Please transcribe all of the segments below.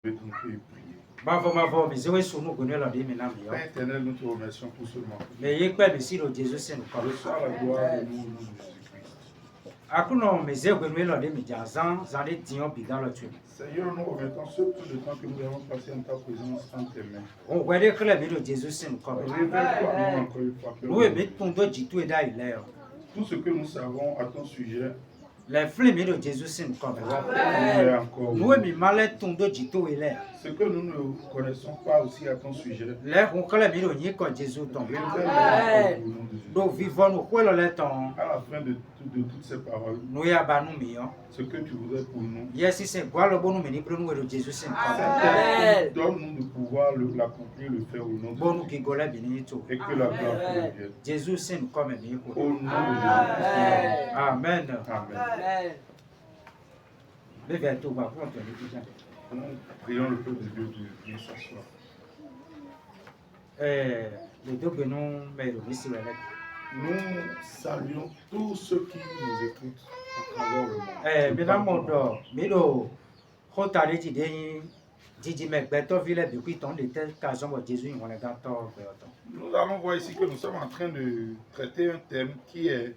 vais donc prier. Père éternel, nous te remercions pour ce moment. Reçois la gloire de nous, au nom de Jésus-Christ. Seigneur, nous remettons ce peu de temps que nous avons passé en ta présence en tes mains. Révèle-toi nous encore une fois, Père. Tout ce que nous savons à ton sujet, les flèches de Jésus sont comme nous et malais tondo jito ele. Ce que nous ne connaissons pas aussi à ton sujet. Les roncoles miro ni ko Jésus ton. Nous vivons nous quoi le temps. À la fin de toutes ces paroles. Nous ya ba nous mieux. Ce que tu voudrais pour nous. Yes, c'est quoi le bon nous meni pour nous de Jésus c'est comme. Donne-nous de pouvoir l'accomplir, le faire au nom de Jésus. Bon nous qui gola béni tout. Et que la gloire te revienne. Jésus c'est comme mieux. Au nom de Jésus. Amen. Amen. Prions le peuple de Dieu de bien s'asseoir. Nous saluons tous ceux qui nous écoutent à travers le monde. Nous allons voir ici que nous sommes en train de traiter un thème qui est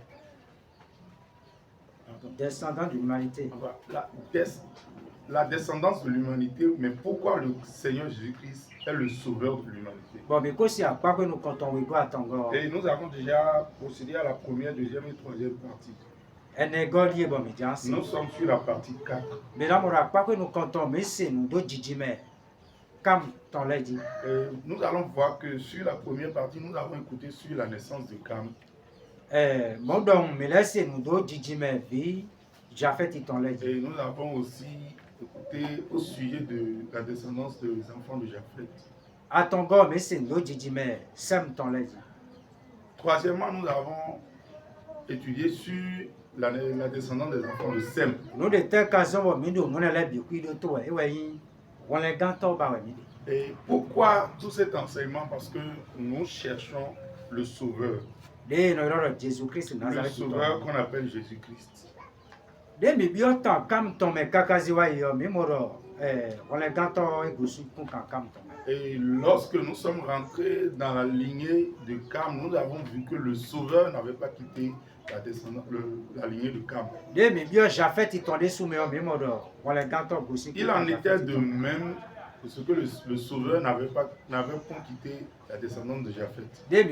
descendant de l'humanité. La descendance de l'humanité, mais pourquoi le Seigneur Jésus-Christ est le sauveur de l'humanité. Et nous avons déjà procédé à la première, deuxième et troisième partie. Nous sommes sur la partie 4. Nous allons voir que sur la première partie, nous avons écouté sur la naissance de Cam. Et nous avons aussi écouté au sujet de la descendance des enfants de Japheth. Troisièmement, nous avons étudié sur la descendance des enfants de Sem. Et pourquoi tout cet enseignement? Parce que nous cherchons le sauveur. Le sauveur qu'on appelle Jésus-Christ. Et lorsque nous sommes rentrés dans la lignée de Cam, nous avons vu que le sauveur n'avait pas quitté la lignée de Cam. Il en était de même parce que le sauveur n'avait pas quitté la descendance de Japheth. Et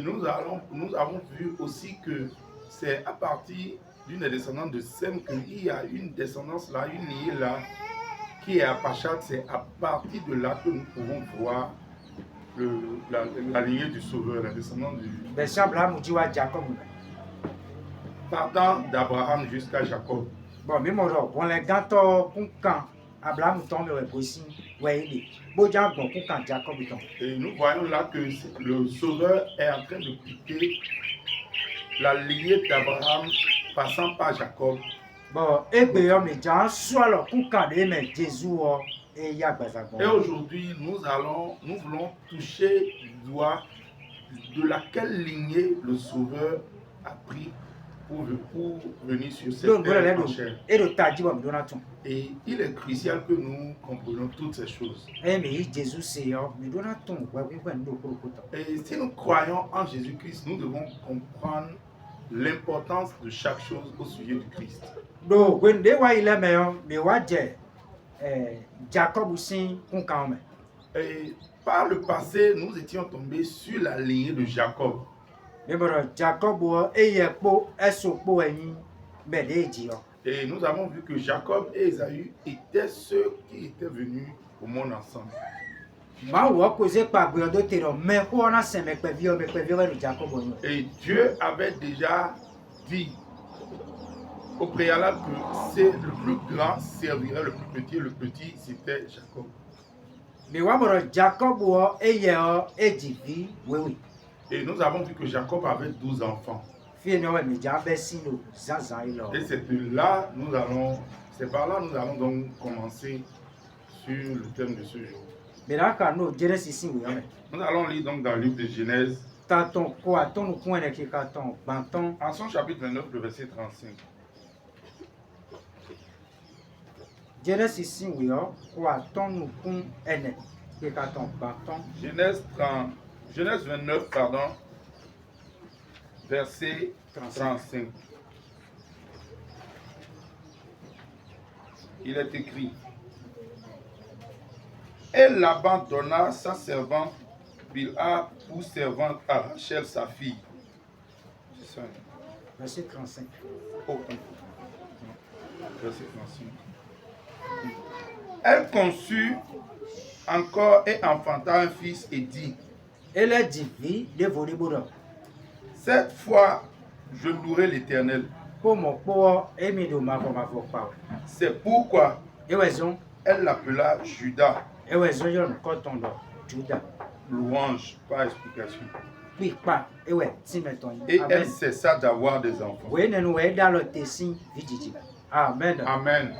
nous avons vu aussi que c'est à partir d'une descendance de Sem qu'il y a une descendance là, une lignée là, qui est Apachad. C'est à partir de là que nous pouvons voir la lignée du sauveur, la descendance du... Partant d'Abraham jusqu'à Jacob. Et nous voyons là que le sauveur est en train de quitter la lignée d'Abraham passant par Jacob. Et aujourd'hui, nous voulons toucher du doigt de laquelle lignée le sauveur a pris pour venir sur cette terre entière. Et il est crucial que nous comprenions toutes ces choses. Et si nous croyons en Jésus-Christ, nous devons comprendre l'importance de chaque chose au sujet du Christ. Et par le passé, nous étions tombés sur la lignée de Jacob. Et nous avons vu que Jacob et Ésaü étaient ceux qui étaient venus au monde ensemble. Et Dieu avait déjà dit au préalable que c'est le plus grand servirait le plus petit, et le petit c'était Jacob. Et nous avons vu que Jacob avait 12 enfants. Et c'est par là nous allons donc commencer sur le thème de ce jour. Nous allons lire donc dans le livre de Genèse, Carton quoi, ton point de carton, banton. En son chapitre 29, le verset 35. Genesis oui, quoi, ton point de carton, banton. Genèse 29, pardon, verset 35. Il est écrit: Et Laban donna sa servante Bilha pour servante à Rachel sa fille. C'est ça. Verset 35. Oh, verset 35. Elle conçut encore et enfanta un fils et dit: Elle a dit vie de Volibura. Cette fois, je louerai l'Éternel. Pour mon poids, et mes dommages comme avocat. C'est pourquoi Et raison, elle l'appela Judas. et raison, il y a un coton de Judas. Louange, pas explication. Oui, pas, et ouais, si mettons. Et elle cessa d'avoir des enfants. Oui, nous sommes dans le tessin, vite. Amen. Amen.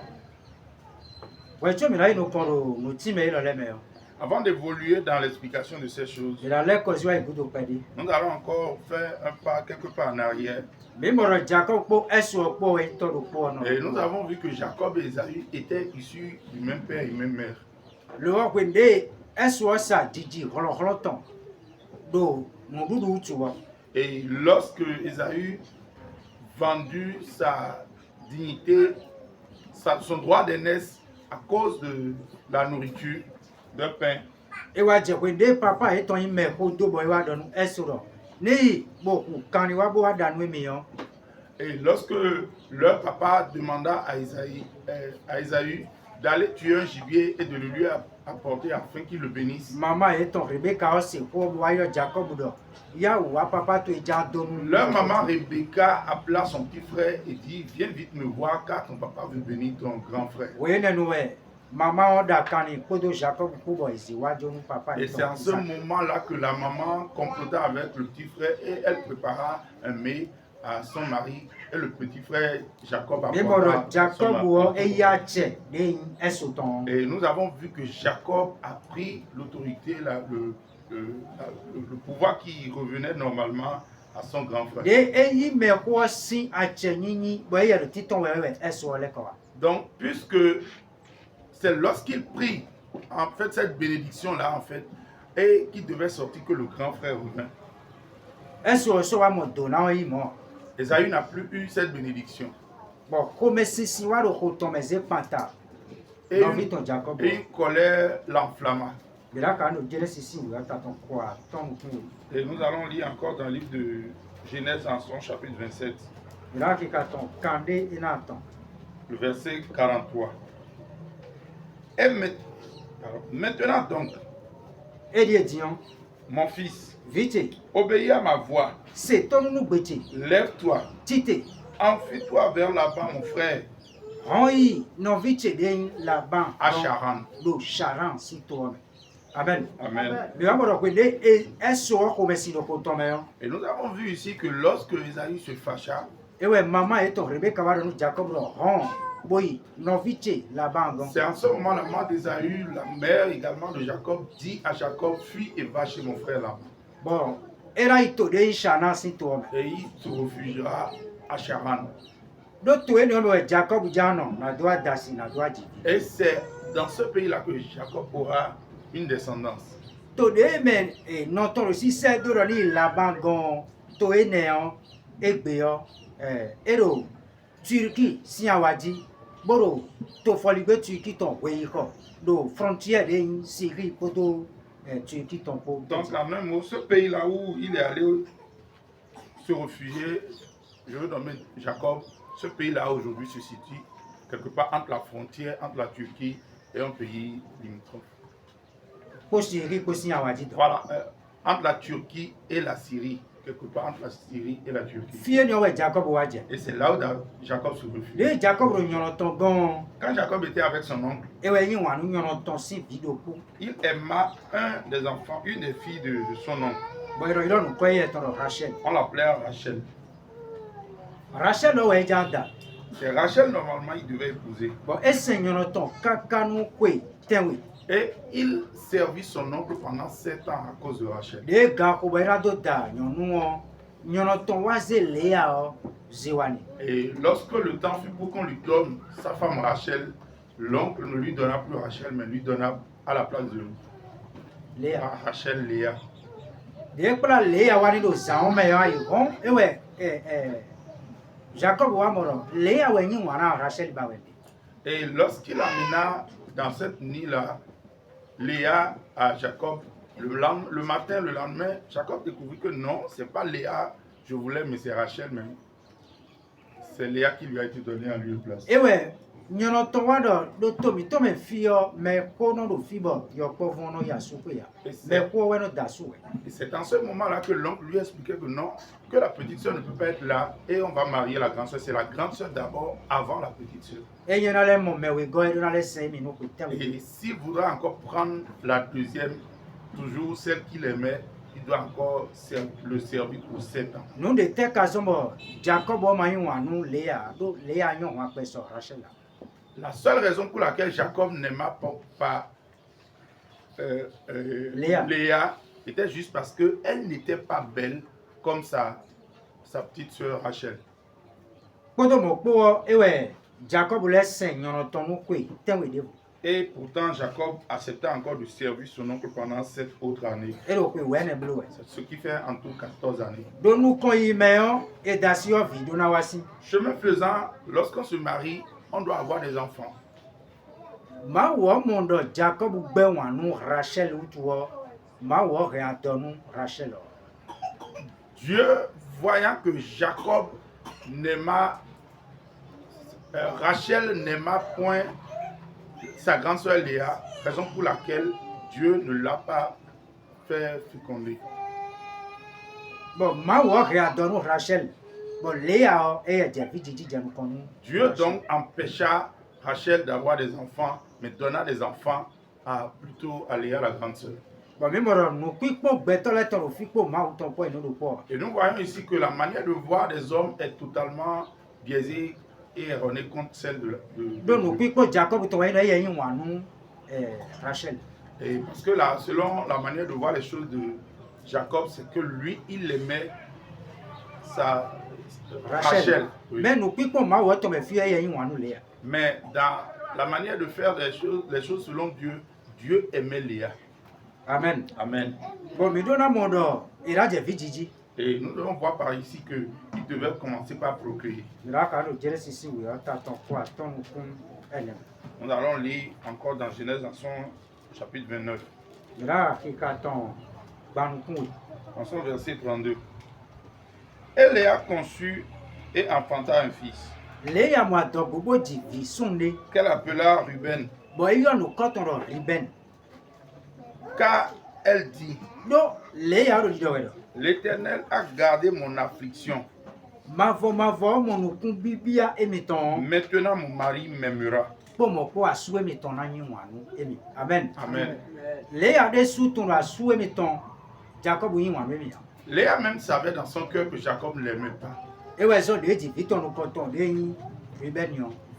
Oui, tu me l'as dit, nous avons nos teams et les meilleurs. Avant d'évoluer dans l'explication de ces choses, Et dans les causes, il y a un goût au pédé. nous allons encore faire un pas, quelques pas en arrière. Mais mon Jacob, est-ce que tu Et nous avons vu que Jacob et Esaü étaient issus du même père et même mère. le roi Gwende, est-ce que ça dit, relonton. Donc, mon doudou, tu vois. Et lorsque Esaü vendu sa dignité, son droit d'aînesse à cause de la nourriture, de pain, Et ouais, Gwende, papa, et ton email, pour deux boys, est-ce que ni beaucoup, quand il va boire dans le et lorsque leur papa demanda à Esaü d'aller tuer un gibier et de le lui apporter afin qu'il le bénisse, maman et ton Rebecca, c'est pour voir Jacob. Ya ou papa, tu es déjà donné. leur maman Rebecca appela son petit frère et dit: Viens vite me voir car ton papa veut bénir ton grand frère. Oui, non, maman, on a canné, pour Jacob, pour papa. Et c'est en ce moment-là que la maman complota avec le petit frère et elle prépara un mets à son mari et le petit frère Jacob apporta Jacob et nous avons vu que Jacob a pris l'autorité, le pouvoir qui revenait normalement à son grand frère. Donc, puisque c'est lorsqu'il prit en fait cette bénédiction-là, en fait, et qu'il devait sortir que le grand frère revint. Esaü n'a plus eu cette bénédiction. Et une colère l'enflamma. Et nous allons lire encore dans le livre de Genèse en son chapitre 27. Le verset 43. Et maintenant donc, mon fils, obéis à ma voix. Lève-toi. Enfuis-toi vers là-bas, mon frère. À Charan. Amen. Amen. Et nous avons vu ici que lorsque Esaü se fâcha, c'est en ce moment la mère d'Esaü, la mère également de Jacob, dit à Jacob: Fuis et va chez mon frère là-bas. Bon, et il se réfugiera à Charan. Et c'est dans ce pays-là que Jacob aura une descendance. Turquie, si Awadi, Boro, Tofolibe Turquie, ton Weiko, do frontière de Syrie, Poto, Turquie, ton pot. Donc, en un mot, ce pays-là où il est allé se réfugier, je veux nommer Jacob, ce pays-là aujourd'hui se situe quelque part entre la frontière, entre la Turquie et un pays limitrophe. Voilà, entre la Turquie et la Syrie. Quelque part entre la Syrie et la Turquie. Et c'est là où Jacob se refugie. Quand Jacob était avec son oncle, il aima un des enfants, une des filles de son oncle. On l'appelait Rachel. C'est Rachel, normalement, il devait épouser. Et il servit son oncle pendant 7 ans à cause de Rachel. de ga ko ba do da nyɔnu o nyɔnu tɔn wa ze Léa o zewani. Et lorsque le temps fut pour qu'on lui donne sa femme Rachel, l'oncle ne lui donna plus Rachel, mais lui donna à la place de Léa Rachel Léa. de kpla Léa wani do zan me ya yi hon ewe Jacob wa moro Léa we nyi wana Rachel ba we. Et lorsqu'il amena dans cette nuit-là Léa à Jacob, le matin, le lendemain, Jacob découvrit que non, c'est pas Léa, je voulais, mais c'est Rachel même. C'est Léa qui lui a été donnée en lieu de place. Ewe nyɔnu tɔn wa do tomi tɔmɛ fi yɔ mɛ ko no do fi bɔ yɔ kpɔ fún no ya suku ya mɛ ko wɛ no da su wɛ. Et c'est en ce moment-là que l'oncle lui expliquait que non, que la petite soeur ne peut pas être là et on va marier la grande soeur. C'est la grande soeur d'abord avant la petite soeur. E nyɛ na lɛ mɔ mɛ we gɔ edo na lɛ sɛn mi no ko tɛ we. Et s'il voudra encore prendre la deuxième, toujours celle qu'il aimait, il doit encore le servir pour 7 ans. Nu de tɛ ka zɔn bɔ Jacob ma yi wa nu Léa do Léa nyɔ wa kpɛ sɔ Rachel la. La seule raison pour laquelle Jacob n'aima pas Léa était juste parce qu'elle n'était pas belle comme sa petite soeur Rachel. Kpɔdɔ mɔ kpɔ ewɛ Jacob lɛ sɛn nyɔnu tɔn nu koe tɛ we de. Et pourtant, Jacob acceptait encore de servir son oncle pendant 7 autres années. E do koe wɛ ne blo wɛ. C'est ce qui fait en tout 14 années. Do nu kɔn yi mɛ yɔ e da si yɔ vi do na wa si. Chemin faisant, lorsqu'on se marie, on doit avoir des enfants. Ma wɔ mɔ dɔ Jacob gbɛ wa nu Rachel wutu wɔ ma wɔ hɛn atɔ nu Rachel wɔ. Dieu, voyant que Jacob n'aima, Rachel n'aima point sa grande soeur Léa, raison pour laquelle Dieu ne l'a pas fait féconder. Bon, ma wɔ hɛn atɔ nu Rachel. Bon, Léa est David Didi Janukonu. Dieu donc empêcha Rachel d'avoir des enfants, mais donna des enfants plutôt à Léa, la grande sœur. Bon, mais moi, nous piquons béton les tons, fico, ma ou ton point, nous le poids. Et nous voyons ici que la manière de voir des hommes est totalement biaisée et erronée contre celle de Donc, nous piquons Jacob, ton point, il y a une ou Rachel. Et parce que là, selon la manière de voir les choses de Jacob, c'est que lui, il aimait sa Rachel. Oui. Mais nous piquons ma ou ton fille, il y a une ou Léa. Mais dans la manière de faire les choses selon Dieu, Dieu aimait Léa. Amen. Amen. Bon, mais dans mon dos, il a des vidjiji. Et nous devons voir par ici qu'il devait commencer par procréer. Nous allons lire encore dans Genèse, dans son chapitre 29. Dans son verset 32. Et Léa conçut et enfanta un fils. Léa m'a dit qu'elle appela Ruben. Bon, il y a nos cotons Ruben. Car elle dit, l'Éternel a gardé mon affliction. Maintenant mon mari m'aimera. Amen. Amen. Léa même savait dans son cœur que Jacob ne l'aimait pas.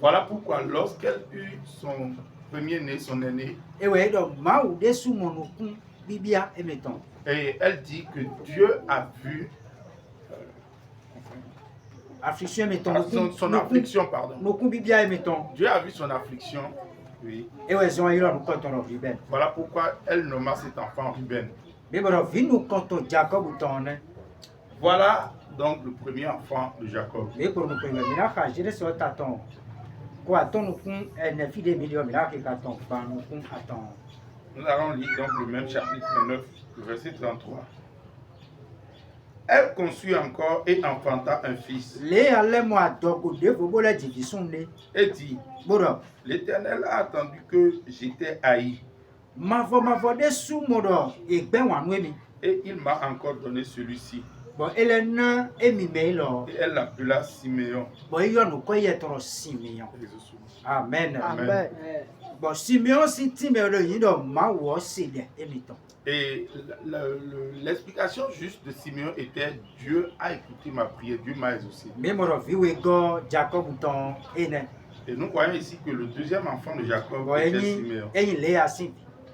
Voilà pourquoi lorsqu'elle eut son premier-né, son aîné, et elle dit que Dieu a vu son affliction, pardon. Dieu a vu son affliction, oui. Voilà pourquoi elle nomma cet enfant Ruben. Voilà donc le premier enfant de Jacob. Nous allons lire donc le même chapitre 9, le verset 33. Elle conçut encore et enfanta un fils. Et dit, l'Éternel a attendu que j'étais haï. Et il m'a encore donné celui-ci. Et elle l'appela Siméon. Amen. Amen. Bon, Siméon, si Timéon, et l'explication juste de Siméon était Dieu a écouté ma prière, Dieu m'a exaucé. Et nous voyons ici que le deuxième enfant de Jacob était Siméon.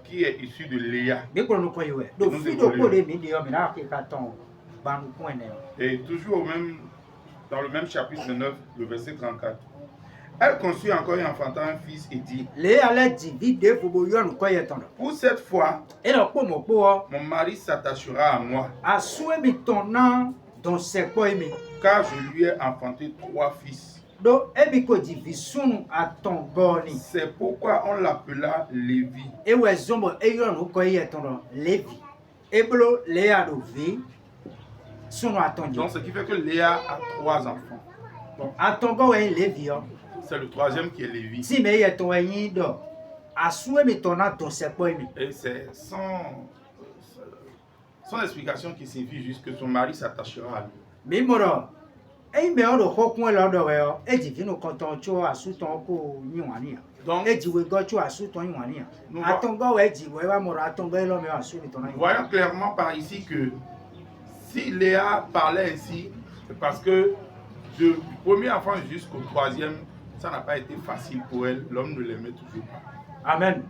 qui est issu de Léa. Biko no koyo we. Do Nous fido évoluons. ko de mi de yo mi na ke ka ton ba nu ko ene. Et toujours dans le même chapitre 9, le verset 34. Elle conçut encore et enfanta un fils et dit, Le ale di vide fo bo yo nu ko ye ton. pour cette fois, E lo po mo po mon mari s'attachera à moi, asu mi ton na don se ko mi. car je lui ai enfanté 3 fils. Do e bi ko di visunu aton goni. C'est pourquoi on l'appela Lévi. E we zombo e yo nu ko ye ton Levi. E blo le a do vi sunu aton Donc di. ce qui fait que Léa a 3 enfants. Bon aton go we Levi yo. C'est le 3e qui est Lévi. Si me ye ton yin do asu mi ton na don se ko mi. Et c'est son explication qui signifie juste que son mari s'attachera à lui. Mi moro e me o do ko kun lo do we o e di vinu kon ton cho asu ton ko yin wa ni. Donc, E di we go cho asu ton yin wa ni. nous, Aton go we di we wa moro aton go lo me asu mi ton na. nous voyons clairement par ici que si Léa parlait ainsi, c'est parce que du premier enfant jusqu'au 3e, ça n'a pas été facile pour elle. L'homme ne l'aimait toujours pas. Amen.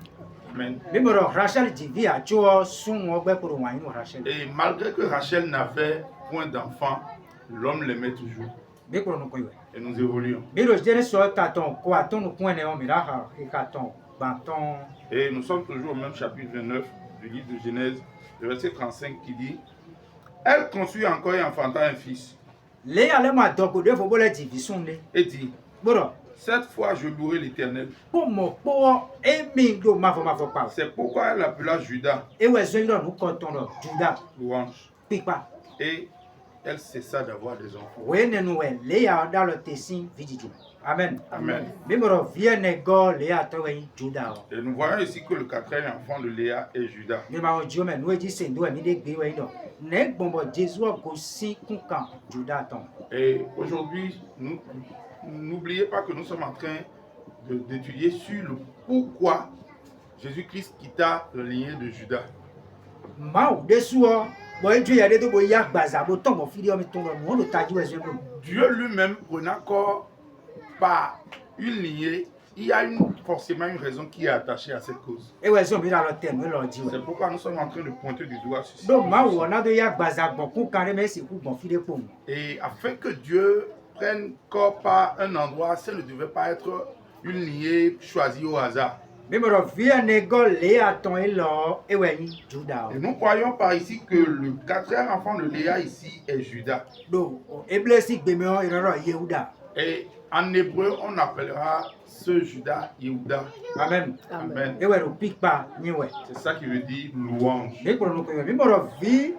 Amen. Mi moro Rachel di vi a cho sun o gbe kuro wa yin Rachel. Et malgré que Rachel n'avait point d'enfant, l'homme l'aimait toujours. Bi kuro no ko yo. Et nous évoluons. Mi lo jere so ta ton ko aton no kun ene o mi ra ha e ka ton ba ton. Et nous sommes toujours au même chapitre 29 du livre de Genèse, le verset 35 qui dit, elle conçut encore et enfanta un fils Le ale ma do ko de fo bo le di vi sun le. et dit, Boro cette fois je louerai l'Éternel. po mo po e mi do ma fo pa. C'est pourquoi elle l'appela Judas, E we zo iro nu ko ton lo Juda louange. pipa. Et elle cessa d'avoir des enfants. We ne nu we le ya da lo tesin vidiju. Amen. Amen. Mi moro vie ne go le ya to we Juda o. Et nous voyons ici que le 4e enfant de Léa est Judas. Mi ma o jo me nu e ji se ndo e mi de gbe we do. Ne gbombo Jesu o go si kun kan Juda ton. Et aujourd'hui, n'oubliez pas que nous sommes en train d'étudier sur le pourquoi Jésus-Christ quitta la lignée de Judas. Ma o de su o bo e jo ya de to bo ya gbaza bo ton mo fi de o mi ton lo nu o lo taju e zo lo. Dieu lui-même prenant corps par une lignée, il y a forcément une raison qui est attachée à cette cause. E we zo mi ra lo ten we lo ji we. C'est pourquoi nous sommes en train de pointer du doigt sur Do ma ça. wo na do ya gbaza gbon kun kan re me si ku gbon fi de po mo. Et afin que Dieu prenne corps par un endroit, ça ne devait pas être une lignée choisie au hasard. Mi moro vie ne go le ya ton e lo e we yin Juda Et o. nous croyons par ici que le 4e enfant de Léa ici est Judas. Do e ble si gbe mi o iroro Yehuda. Et en hébreu, on appellera ce Judas Yehuda. Amen. Amen. E we ro pikpa ni we. C'est ça qui veut dire louange. Mi kuro no ko yo mi moro vi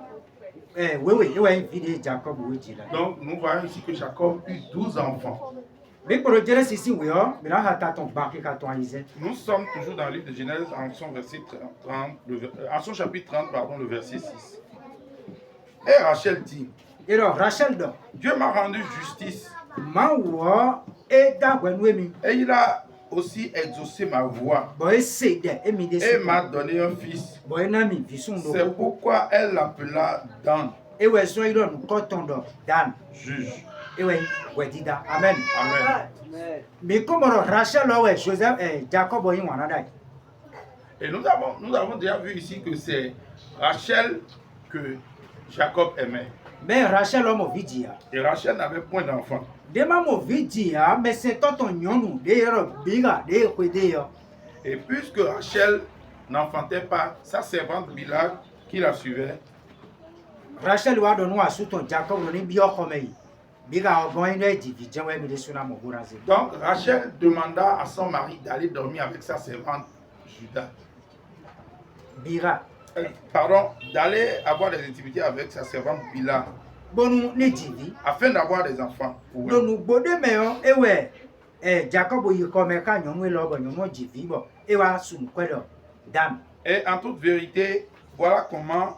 wewe e we yin vi de Jacob we ji la. Donc nous voyons ici que Jacob eut 12 enfants. Mi kuro Genesis si we o mi ra ha ta ton ba ki ka ton Isaac. Nous sommes toujours dans le livre de Genèse en son, en son chapitre 30, pardon, le verset 6. Et Rachel dit, E ro Rachel do Dieu m'a rendu justice ma wo e da gwe nu mi. et il a aussi exaucé ma voix Bo e se de e mi de et si. m'a donné un fils. Bo e na mi vi sun do. C'est pourquoi elle l'appela Dan, E we so iro nu ko ton do Dan. juge. E we dida. Amen. Amen. Mi komoro Rachel o we Joseph Jacob o yin wana dai. Et nous avons déjà vu ici que c'est Rachel que Jacob aimait. Mais Rachel o mo vidia. Et Rachel n'avait point d'enfant. De ma mo vidia mais c'est ton nyonu de ro biga de kwede yo. Et puisque Rachel n'enfantait pas, sa servante Bila, qui la suivait, Rachel wa do nu asu ton Jacob no ni bi o kome yi. Biga o gon ine di vi janwe mi de suna mo buraze. donc Rachel demanda à son mari d'aller dormir avec sa servante Judas. Biga Pardon, d'aller avoir des intimités avec sa servante Bila, bonu ne divi. afin d'avoir des enfants pour Do elle. nu gbode me o ewe Jacob yi kome ka nyonu lo bo nyonu divi bo. E wa sun kwedo Dan. Et en toute vérité, voilà comment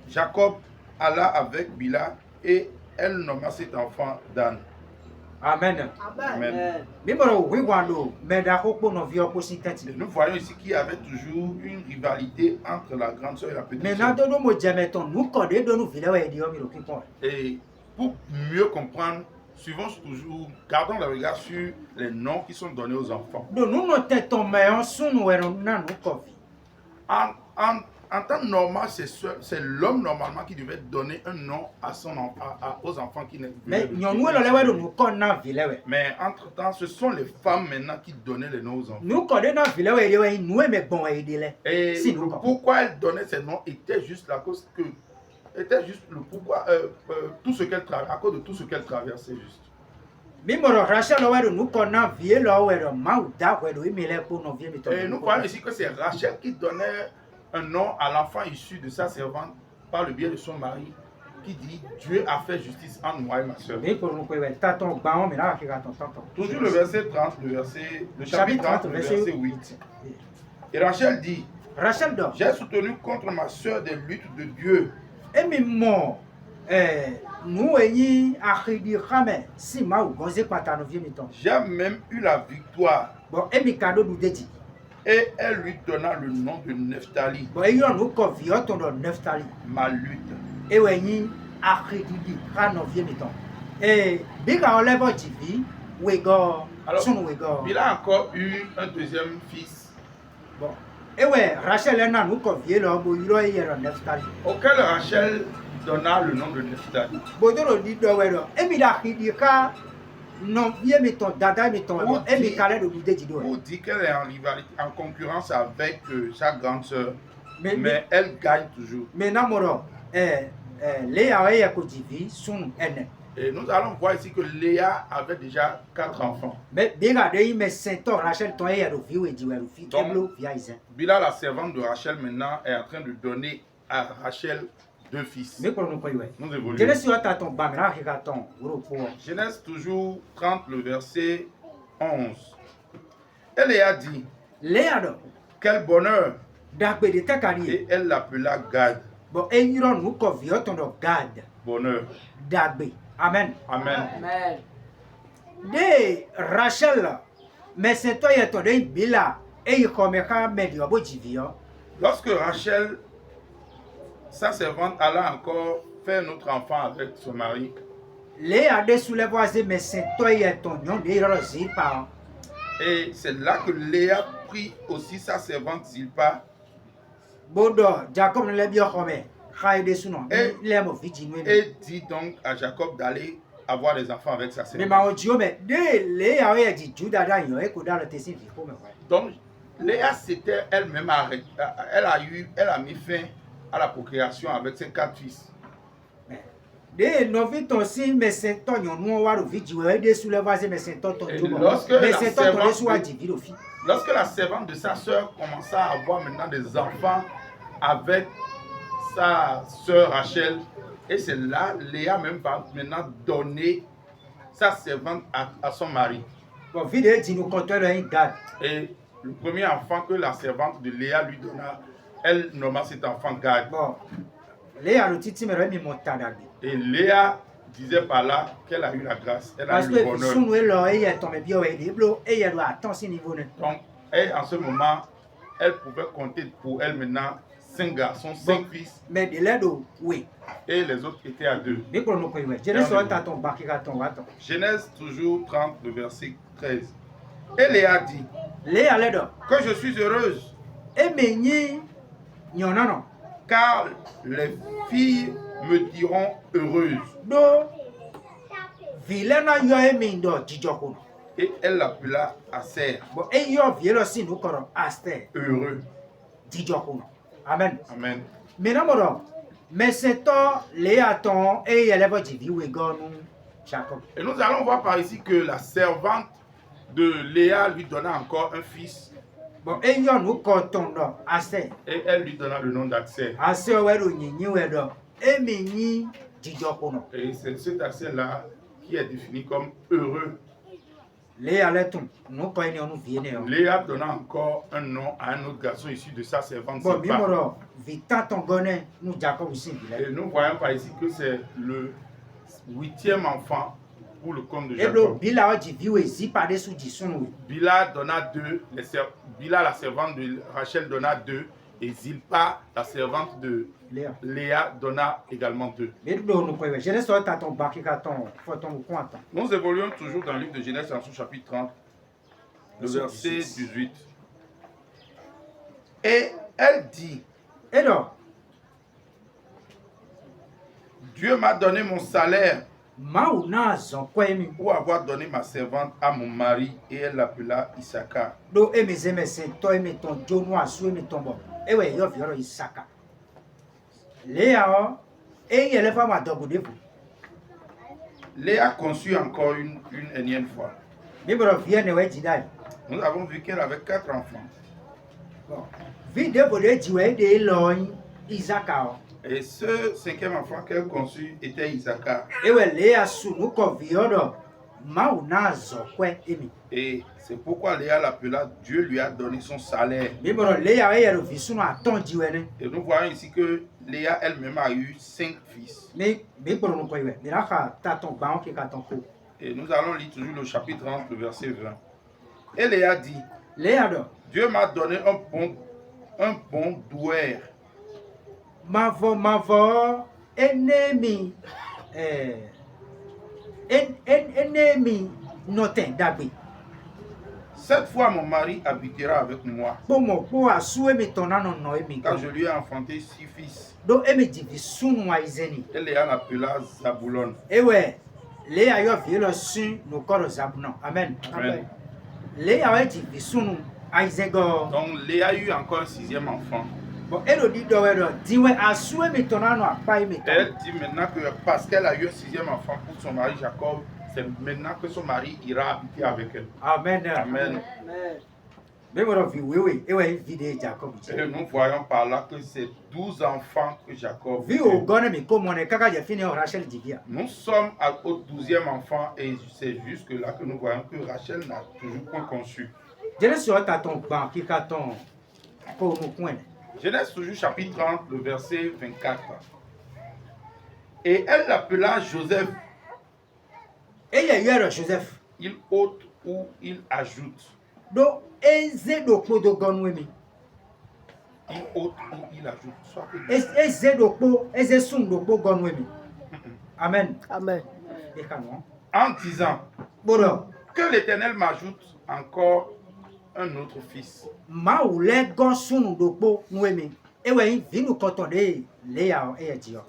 Jacob alla avec Bila et elle nomma cet enfant Dan. Amen. Amen. Mi moro wi wando me da ko po no vi o po sin tati. Et nous voyons ici qu'il y avait toujours une rivalité entre la grande soeur et la petite Mais na soeur. do no mo jeme ton nu ko de do nu vile we di o mi ro kipon. Et pour mieux comprendre, suivons toujours, gardons le regard sur les noms qui sont donnés aux enfants. Do nu no te ton me on sun we no na nu ko vi. En temps normal, c'est l'homme normalement qui devait donner un nom à son aux enfants qui naissent. Mais nous avons Mais entre-temps, ce sont les femmes maintenant qui donnaient les noms aux enfants. nous connaissons nous mais bon Et si pourquoi elle donnait ces noms était juste la cause que était juste le pourquoi tout ce qu'elle à cause de tout ce qu'elle traversait juste. Et nous croyons ici que c'est Rachel qui donnait un nom à l'enfant issu de sa servante par le biais de son mari, qui dit Dieu a fait justice entre moi et ma soeur. Toujours le verset 30, le chapitre 30, le verset 8. Et Rachel dit j'ai soutenu contre ma soeur des luttes de Dieu. J'ai même eu la victoire. Et elle lui donna le nom de Nephtali. Ma lutte. Alors, il a encore eu un deuxième fils. Rachel auquel Rachel donna le nom de Nephtali. Vous dit qu'elle est en rivalité, en concurrence avec sa grande sœur, mais elle gagne toujours. Et nous allons voir ici que Léa avait déjà 4 enfants. Donc, Bila, la servante de Rachel, maintenant est en train de donner à Rachel 2 fils. Nous évoluons. Genèse toujours 30, le verset 11. Et Léa dit quel bonheur. Et elle l'appela Gad. Bonheur. Amen. Amen. De Rachel, mais c'est toi et ton Bila et il comme lorsque Rachel, sa servante, alla encore faire un autre enfant avec son mari. Léa de sous les voisins, mais c'est toi et ton nom de par. Et c'est là que Léa prit aussi sa servante Zilpa. Bodo, Jacob ne l'a bien comme et dit donc à Jacob d'aller avoir des enfants avec sa servante. Donc Léa s'était elle-même arrêtée, elle a mis fin à la procréation avec ses 4 fils. Et lorsque la servante de sa soeur commença à avoir maintenant des enfants avec sa soeur Rachel, et c'est là Léa même va maintenant donner sa servante à son mari. Et le premier enfant que la servante de Léa lui donna, elle nomma cet enfant Gad. Et Léa disait par là qu'elle a eu la grâce, elle a eu le bonheur. Donc, et en ce moment, elle pouvait compter pour elle maintenant 5 garçons, 5 fils. Et les autres étaient à 2. Genèse toujours 30, le verset 13. Et Léa dit que je suis heureuse. Car les filles me diront heureuse. Et elle l'appela Aser. Heureux. Amen. Amen. Et nous allons voir par ici que la servante de Léa lui donna encore un fils. Et elle lui donna le nom d'Aser. Et c'est cet Aser-là qui est défini comme heureux. Léa donna encore un nom à un autre garçon issu de sa servante. Et nous voyons par ici que c'est le 8e enfant pour le compte de Jacob. Bila donna 2, Bila la servante de Rachel donna 2, et Zilpa la servante de Léa donna également 2. Nous évoluons toujours dans le livre de Genèse en son chapitre 30, le verset 18. Et Elle dit, Et donc, Dieu m'a donné mon salaire Mauna Zonkwemi, pour avoir donné ma servante à mon mari et elle l'appela Issachar. do emezemese, to emeton, Jonoa, sou emeton bon. Ewe, yo vioro Isaka. Léa, et il est femme à Dogodebu. Léa conçut encore une énième fois. Bibro vienne, ouais, Jidai. Nous avons vu qu'elle avait 4 enfants. Bon. Vidéo de Dieu de Elohim, Isaka. Et ce 5e enfant qu'elle conçut était Issachar. Ewe, Léa, sou, nous convions, Mauna Zonkwe, Emi. Et c'est pourquoi Léa l'appela, Dieu lui a donné son salaire. Bibro, Léa, et elle vit sous un ton d'Iwene. Et nous voyons ici que Léa elle-même a eu 5 fils. Mais, Bibro, nous croyons, mais là, t'as ton bain qui a ton coup. Et nous allons lire toujours le chapitre 30, le verset 20. Et Léa dit, Léa, donc, Dieu m'a donné un bon douaire. Mavo, ennemi, ennemi, notin, d'abri. Cette fois, mon mari habitera avec moi, Pomo, po a sou emi tonano no emi. car je lui ai enfanté 6 fils. Do emi divi sunu wa izeni. Et Léa l'appela Zabulon. Ewe, Léa yo vielo sun no koro zabunan. Amen. Amen. Léa yo divi sunu aizego. Donc Léa eut encore un 6e enfant. Bon, elo di do wero, diwe a sou emi tonano a pa emi ton. Elle dit maintenant que parce qu'elle a eu un 6e enfant pour son mari Jacob, c'est maintenant que son mari ira habiter avec elle. Amen. Amen. Bemoro vi wewe, ewe vide Jacob. Et nous voyons par là que c'est 12 enfants que Jacob Vi eut. o gone mi ko mone kaka je fini o Rachel divia. Nous sommes au 12e enfant et c'est jusque là que nous voyons que Rachel n'a toujours point conçu. Genesis o ta ton ban ki ka ton ko no kwen. Genèse toujours chapitre 30, le verset 24. Et elle l'appela Joseph, Eye yero Joseph. il ôte ou il ajoute. Do eze do kpo do gonu mi. Il ôte ou il ajoute. Soit que Eze do kpo, eze sun do kpo gonu mi. Amen. Amen. E ka no. en disant Boro, que l'Éternel m'ajoute encore un autre fils. ma ou le gon sunu do kpo nuemi. Ewe yin vinu koton de Léa e dio.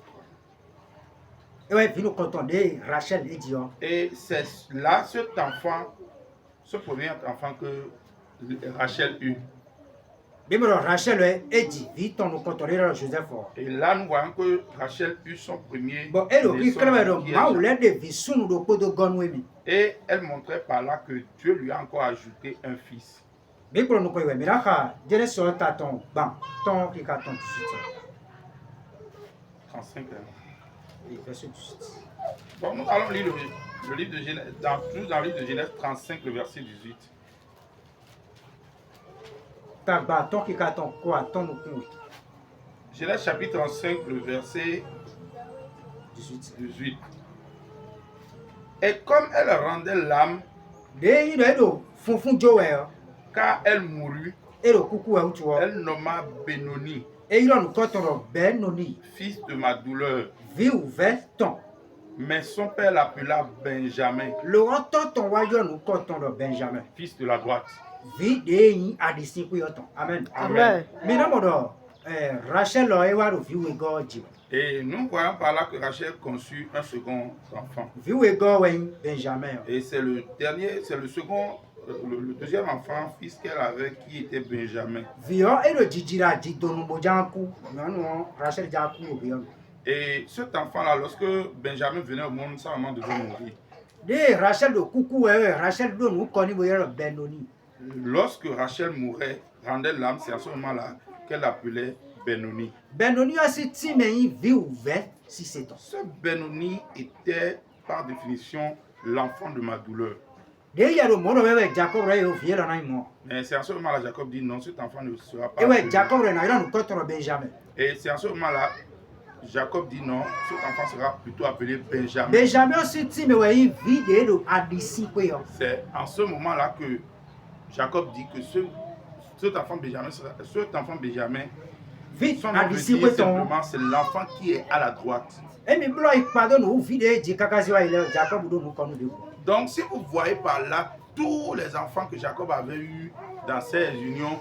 Ewe vinu koton de Rachel e dio. Et c'est là cet enfant, ce premier enfant que Rachel eut. Bimoro Rachel e di vi ton no koton de Joseph. Et là, nous voyons que Rachel eut son premier. Bon, elo né, ki son krebe do qui est ma ou Jacob. le de vi sunu do kpo do gonu mi. Et elle montrait par là que Dieu lui a encore ajouté un fils. Bikro no ko iwe miraka Genesis o ta ton ban ton ki ka ton 18. 35 ans. Et verset 18. Donc nous allons lire le livre de Genèse, toujours dans le livre de Genèse 35, le verset 18. Ta ba ton ki ka ton ko ton no kun Genèse chapitre 35, le verset 18. 18. Et comme elle rendait l'âme, De yi do edo funfun jowe car elle mourut, edo kuku e utu o. elle nomma Benoni, E yi do no koton ro ben noni fils de ma douleur. vi ouvert ton. Mais son père l'appela Benjamin, Le oton ton wa yo no koton ro Benjamin. fils de la droite. Vi de yi adisi ku yo ton. Amen. Amen. Mi na mo do Rachel lo e wa ro vi we go ji. Et nous voyons par là que Rachel conçut un second enfant. Vi we go we Benjamin. Et c'est le dernier, c'est le second, le deuxième enfant, fils qu'elle avait, qui était Benjamin. Vi o edo jijira di donu mo janku. No Rachel janku o bi o. Et cet enfant-là, lorsque Benjamin venait au monde, sa maman devait mourir. De Rachel do kuku Rachel do no koni bo yero ben noni. Lorsque Rachel mourait, rendait l'âme, c'est à ce moment-là qu'elle appelait Benoni. Benoni a si ti me yi vi ouvert si c'est ton. Ce Benoni était, par définition, l'enfant de ma douleur. De yaro mo do we Jacob re o vie lo na mo. Mais c'est à ce moment-là Jacob dit non, cet enfant ne sera pas. E we appelé. Jacob re na yo no koton ro Benjamin. Et c'est à ce moment-là Jacob dit non, cet enfant sera plutôt appelé Benjamin. Benjamin si ti me we yi vi de do adisi pe yo. C'est en ce moment-là que Jacob dit que cet enfant Benjamin, Vi son nom veut adisi dire pe ton. simplement c'est l'enfant qui est à la droite. E mi blo i pardon o vi de ji kakazi wa ile Jacob do no konu de. Donc si vous voyez par là tous les enfants que Jacob avait eus dans ses unions,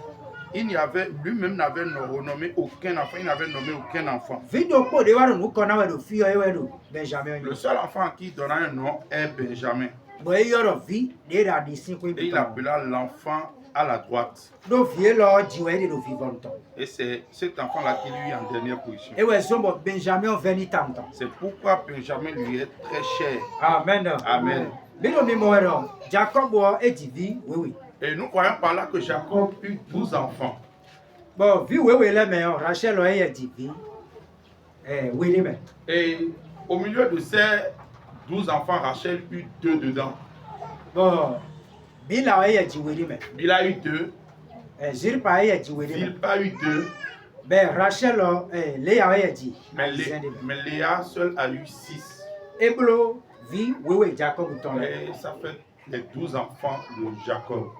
il n'y avait, lui-même n'avait renommé aucun enfant, il n'avait nommé aucun enfant. Vidoko de waro nous connaît de fille et de Benjamin. Le seul enfant qui donna un nom est Benjamin. Boy yoro vi de la disi ko Et il appela l'enfant à la droite. Do vie lo jiwe de vivant. Et c'est cet enfant-là qui lui est en dernière position. Et ouais sombo Benjamin veni tamtam. C'est pourquoi Benjamin lui est très cher. Amen. Amen. Bino mi moero Jacob et Divi oui. Et nous croyons par là que Jacob eut 12 enfants. Bon, vi oui les meilleurs Rachel et Divi. Oui mais. Et au milieu de ces 12 enfants, Rachel eut 2 dedans. Bon, Bila et Divi mais. Il a eu 2. Zilpa et Divi. Zilpa eut 2. Ben Rachel Léa et Divi. Mais Léa seule a eu 6. Eblo vi oui Jacob ton. Et ça fait les 12 enfants de Jacob.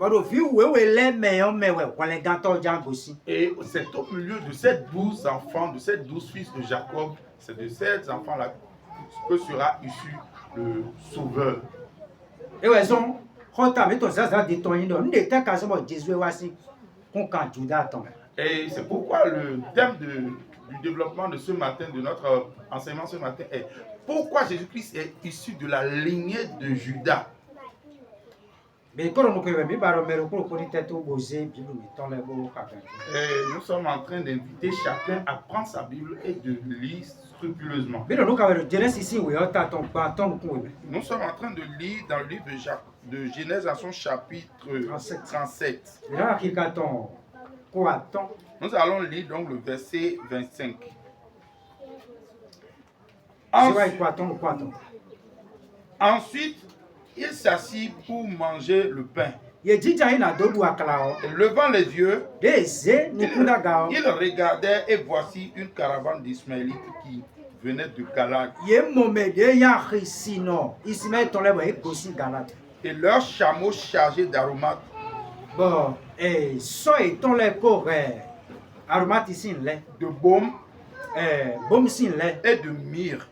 Et c'est au milieu de ces 12 enfants, de ces 12 fils de Jacob, c'est de ces enfants-là que sera issu le Sauveur. Et raison, et c'est pourquoi le thème du développement de ce matin, de notre enseignement ce matin est pourquoi Jésus-Christ est issu de la lignée de Judas. Et nous sommes en train d'inviter chacun à prendre sa Bible et de lire scrupuleusement. Nous sommes en train de lire dans le livre de Genèse à son chapitre 37. Nous allons lire donc le verset 25. Ensuite, il s'assit pour manger le pain. Et levant les yeux, il regardait et voici une caravane d'Ismaélites qui venait de Galade. Et leurs chameaux chargés d'aromates. De baume et de myrrhe.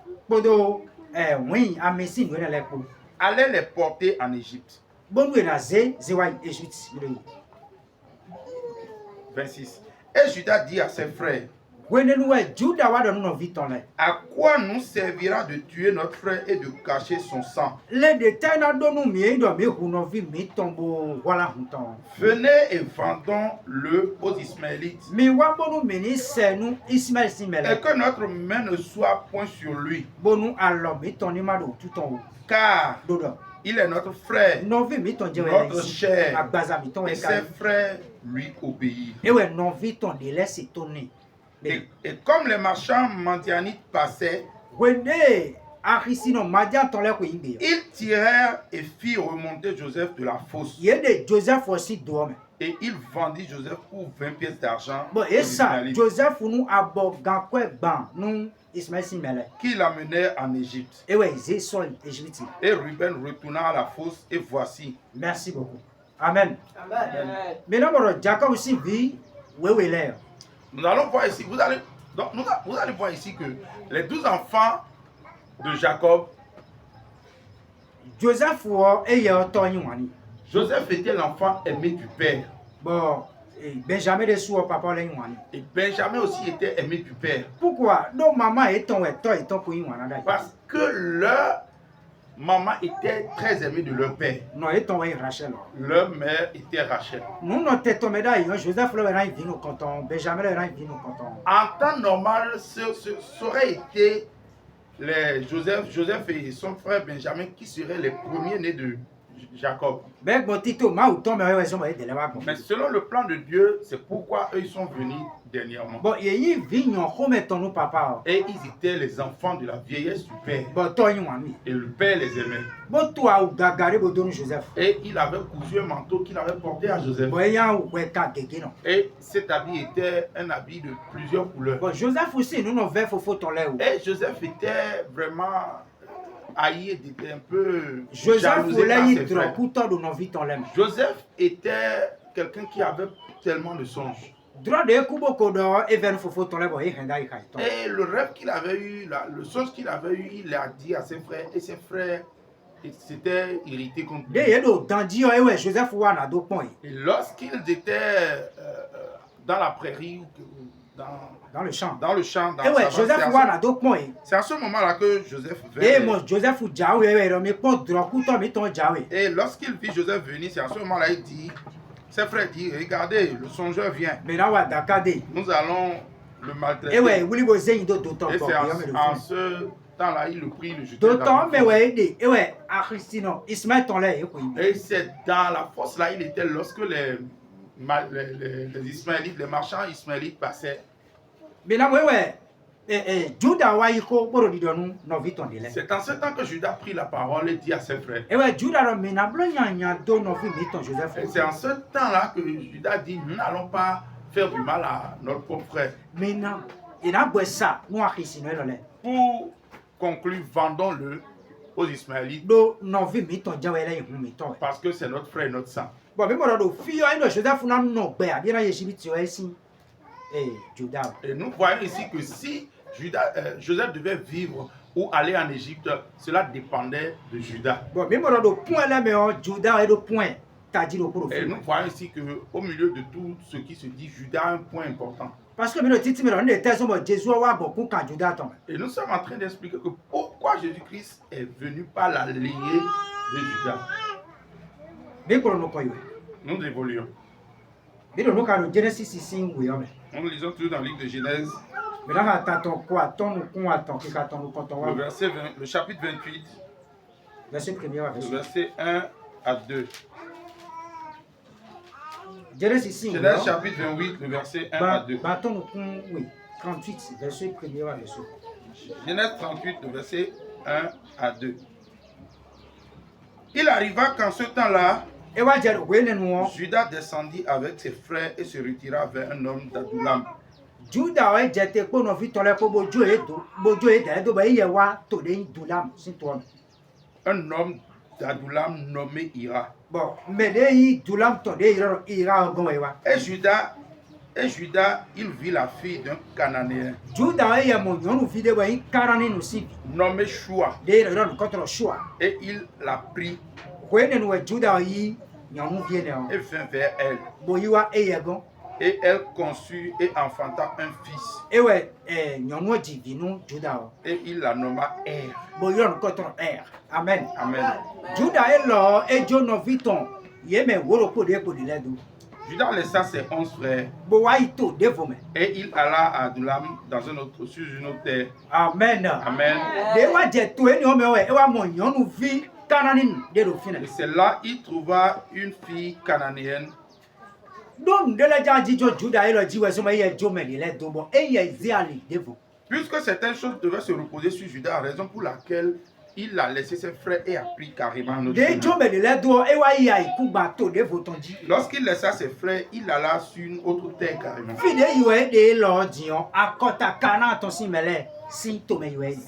Allait les porter en Égypte. 26. Et Judas dit à ses frères, à quoi nous servira de tuer notre frère et de cacher son sang? Venez et vendons-le aux Ismaélites. Et que notre main ne soit point sur lui. Car il est notre frère, notre chair, et ses frères lui obéissent. Et comme les marchands madianites passaient, ils tirèrent et firent remonter Joseph de la fosse. Et il vendit Joseph pour 20 pièces d'argent. Qui l'amenèrent en Égypte. Et Ruben retourna à la fosse et voici. Merci beaucoup. Amen. Amen. Jacob aussi vit. Nous allons voir ici, vous allez voir ici que les 12 enfants de Jacob, Joseph était l'enfant aimé du père. Bon, Benjamin de Soua, papa et Benjamin aussi était aimé du père. Pourquoi? Donc maman est ton parce que leur maman était très aimée de leur père. Non, et ton Rachel. Leur mère était Rachel. Nous non t'es médaille, Joseph le rang vino content, Benjamin le rang vino content. En temps normal, ce aurait été Joseph et son frère Benjamin qui seraient les premiers nés de Jacob. Mais selon le plan de Dieu, c'est pourquoi eux ils sont venus dernièrement. Et ils étaient les enfants de la vieillesse du père. Et le père les aimait. Et il avait cousu un manteau qu'il avait porté à Joseph. Et cet habit était un habit de plusieurs couleurs. Et Joseph était vraiment haï, était un peu jalousé par ses frères. Joseph était quelqu'un qui avait tellement de songes. Et le rêve qu'il avait eu, le songe qu'il avait eu, il l'a dit à ses frères, et ses frères s'étaient irrités contre lui. Et lorsqu'ils étaient dans la prairie, dans le champ. Dans le champ. Et ouais, Joseph voit la donc moi. C'est à ce moment-là que Joseph Et moi, Joseph Jaoué, mais pas de ton Jaoué. Et lorsqu'il vit Joseph venir, c'est à ce moment-là il dit, ses frères disent, regardez, le songeur vient. Mais là, nous allons le maltraiter. Et ouais, vous voulez vous d'autant. Et c'est en ce temps-là, il le prie, le jeter. D'autant, mais ouais, et ouais, à Christine, Ismaël ton lait. Et c'est dans la fosse là, il était lorsque les Ismaélites, les marchands ismaélites passaient. Mais là, ouais. Judas c'est en ce temps que Judas prit la parole et dit à ses frères. Et c'est en ce temps-là que Judas dit, nous n'allons pas faire du mal à notre propre frère. Maintenant, pour conclure, vendons-le aux Ismaélites. Parce que c'est notre frère et notre sang. Et nous voyons ici que si Joseph devait vivre ou aller en Égypte, cela dépendait de Judas. Et nous voyons ici qu'au milieu de tout ce qui se dit, Judas a un point important. Et nous sommes en train d'expliquer que pourquoi Jésus-Christ est venu par la lignée de Judas. Nous évoluons. Nous lisons toujours dans le livre de Genèse. Le chapitre 28, le verset 1 à 2. Genèse chapitre 28, le verset 1 à 2. Genèse 38, le verset 1 à 2. Il arriva qu'en ce temps-là, Judas descendit avec ses frères et se retira vers un homme d'Adullam. Un homme d'Adullam nommé Ira. Et Judas, il vit la fille d'un Cananéen nommé Shua. Et il la prit et vint vers elle. Et elle conçut et enfanta un fils. Et il la nomma Er. Amen. Amen. Judas laissa ses 11 frères. Et il alla à Adullam sur une autre terre. Amen. Amen. Et c'est là qu'il trouva une fille cananéenne. Puisque certaines choses devaient se reposer sur Judas, raison pour laquelle il a laissé ses frères et a pris carrément notre chemin. Lorsqu'il laissa ses frères, il alla sur une autre terre carrément.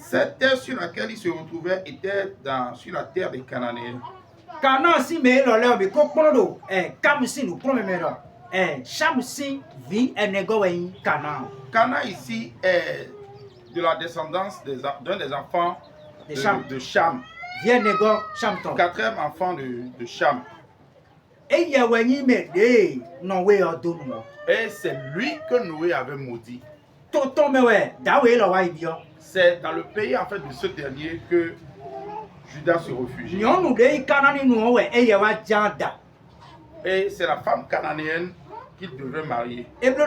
Cette terre sur laquelle il se retrouvait était sur la terre des Cananéens. Cana ici est de la descendance d'un des enfants de Cham. Quatrième enfant de Cham. Et c'est lui que Noé avait maudit. C'est dans le pays en fait de ce dernier que Judas se réfugie. Et c'est la femme cananéenne qu'il devait marier. Donc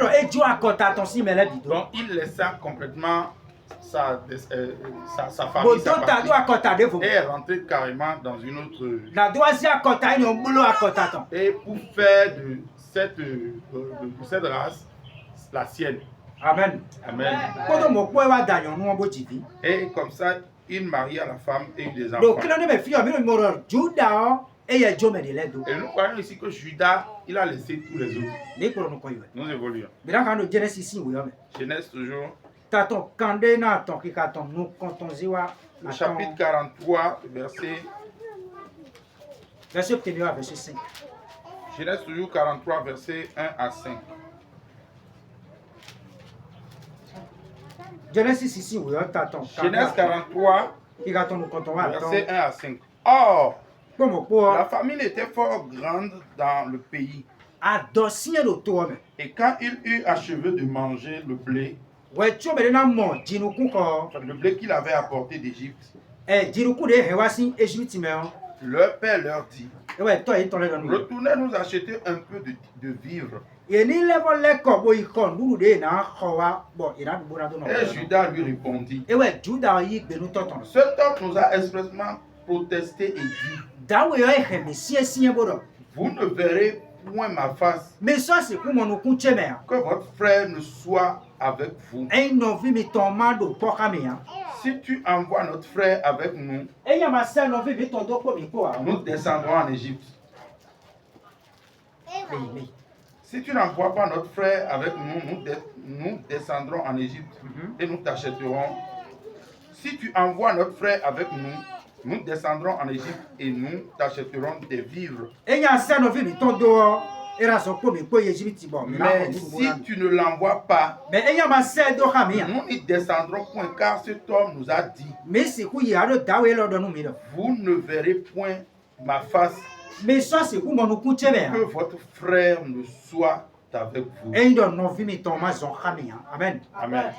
il laissa complètement sa famille, sa partie, et est rentré carrément dans une autre. Et pour faire de cette race la sienne. Amen. Amen. Et comme ça, il maria la femme et eu des enfants. Et nous croyons ici que Judas, il a laissé tous les autres. Nous évoluons. Genèse toujours. Le chapitre 43, verset 1 à verset 5. Genèse toujours 43, verset 1 à 5. Genèse 43, verset 1 à 5. Or, la famine était fort grande dans le pays adɔsie ɖo toɔ me. Et quand il eut achevé de manger le blé, Wɛtso me ɖe na mɔ dzinuku kɔ. le blé qu'il avait apporté d'Égypte, Dzinuku ɖe hɛ wa si Égypte me o. leur père leur dit, Ewɛ tɔ yi tɔ lɛ dɔnu. retournez nous acheter un peu de vivres. Yeni lɛ bɔ lɛ kɔ bo yi kɔ nuɖu ɖe na xɔ wa bɔ yina ɖugbo na do nɔ. Et Judas lui répondit, Ewɛ Juda yi gbenu tɔtɔ. cet homme nous a expressement protesté et dit, Dawo yɔ ehe me sie bo dɔ. vous ne verrez point ma face, Me sɔ si ku mɔnukun tse me ya. que votre frère ne soit avec vous. Eyi nɔvi mi tɔ ma ɖo kpɔka me ya. Si tu envoies notre frère avec nous, Eya ma se nɔvi mi tɔ do kpɔ mi ko a. nous descendrons en Égypte. Si tu n'envoies pas notre frère avec nous, nous descendrons en Égypte et nous t'achèterons. Si tu envoies notre frère avec nous, nous descendrons en Égypte et nous t'achèterons des vivres. Eya se nɔvi mi tɔ do era sɔ kpɔ mi kpɔ yi Égypte bɔ. Mais si tu ne l'envoies pas, Mais eya ma se do ha mi ya. nous n'y descendrons point, car cet homme nous a dit, Me si ku yi aɖo dawo ye lɔ dɔ nu mi dɔ. vous ne verrez point ma face, Me sɔ si ku mɔnukun tse me ya. que votre frère ne soit avec vous. Eyi dɔ nɔvi mi tɔ ma zɔn ha mi ya. Amen. Amen.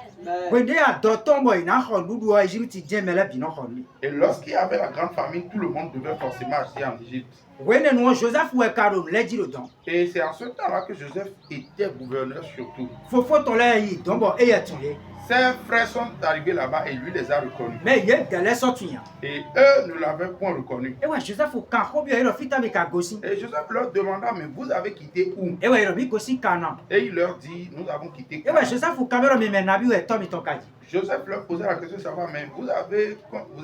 Gbede adɔtɔ bɔ yina xɔ nuɖua Égypte dze me lɛ bi nɔ xɔ mi. Et lorsqu'il y avait la grande famine, tout le monde devait forcément acheter en Égypte. Wene nu Joseph wɛ ka ɖo lɛ dzi ɖo dɔn. Et c'est en ce temps-là que Joseph était gouverneur surtout. Fofo tɔ lɛ yi dɔn bɔ eye tu ye. Ses frères sont arrivés là-bas et lui les a reconnus. Mais ye gɛlɛ sɔ tu ya. Et eux ne l'avaient point reconnu. Ewa Joseph kan ko bi yɛ lɔ fita mi ka gosi. Et Joseph leur demanda, mais vous avez quitté où? Ewa yɛ lɔ mi gosi kan na. Et il leur dit, nous avons quitté Ewa Canaan. Joseph kan bɛ lɔ mi mɛ nabi wɛ tɔ mi tɔ ka di. Joseph leur posait la question de savoir, mais vous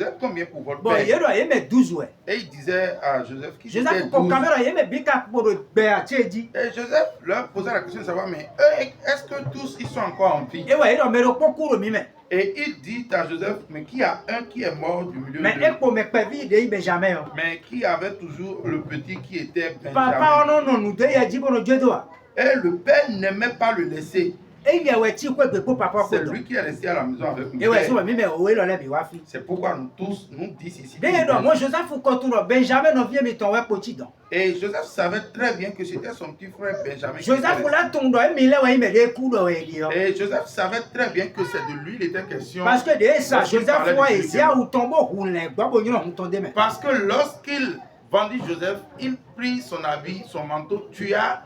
êtes combien pour votre Bon ye père? lɔ ye mɛ 12 wɛ. Et il disait à Joseph qu'il était Joseph ko 12. kan bɛ lɔ ye mɛ bi ka kpo ɖo gbɛ a tse di. Et Joseph leur posait la question de savoir, mais eux, est-ce que tous ils sont encore en vie? Ewa ye lɔ mɛ ɖo kpɔku ɖo mi mɛ. Et il dit à Joseph, mais qui a un qui est mort du milieu Mais de ekpo mɛ kpɛvi de yi Benjamin o. mais qui avait toujours le petit qui était Papa Benjamin. ɔnɔ nɔnu de yɛ dzi bɔ no dze do a. Et le père n'aimait pas le laisser. Eyi yɛ wɛ tsi ko egbe ko papa ko C'est dɔn. lui qui est resté à la maison avec nous. Ewa sɔ wɛ mi mɛ owe lɔ lɛ bi wa fi. C'est pourquoi nous tous, nous 10 ici. De yɛ dɔn mo Joseph kɔtu lɔ Benjamin nɔvi mi tɔn wɛ kpotsi dɔn. Et Joseph savait très bien que c'était son petit frère Benjamin. qui Joseph était resté. la tun dɔ emi lɛ wɛ yi mɛ de ku dɔ wɛ di yɔ. Et Joseph savait très bien que c'est de lui il était question. Parce que de sa Lorsqu'il Joseph parlait de wa Philippe. ezia ou tombo hulɛ gbɔ bo nyɔnɔ ŋutɔ de mɛ. Parce que lorsqu'il vendit Joseph, il prit son habit, son manteau, tua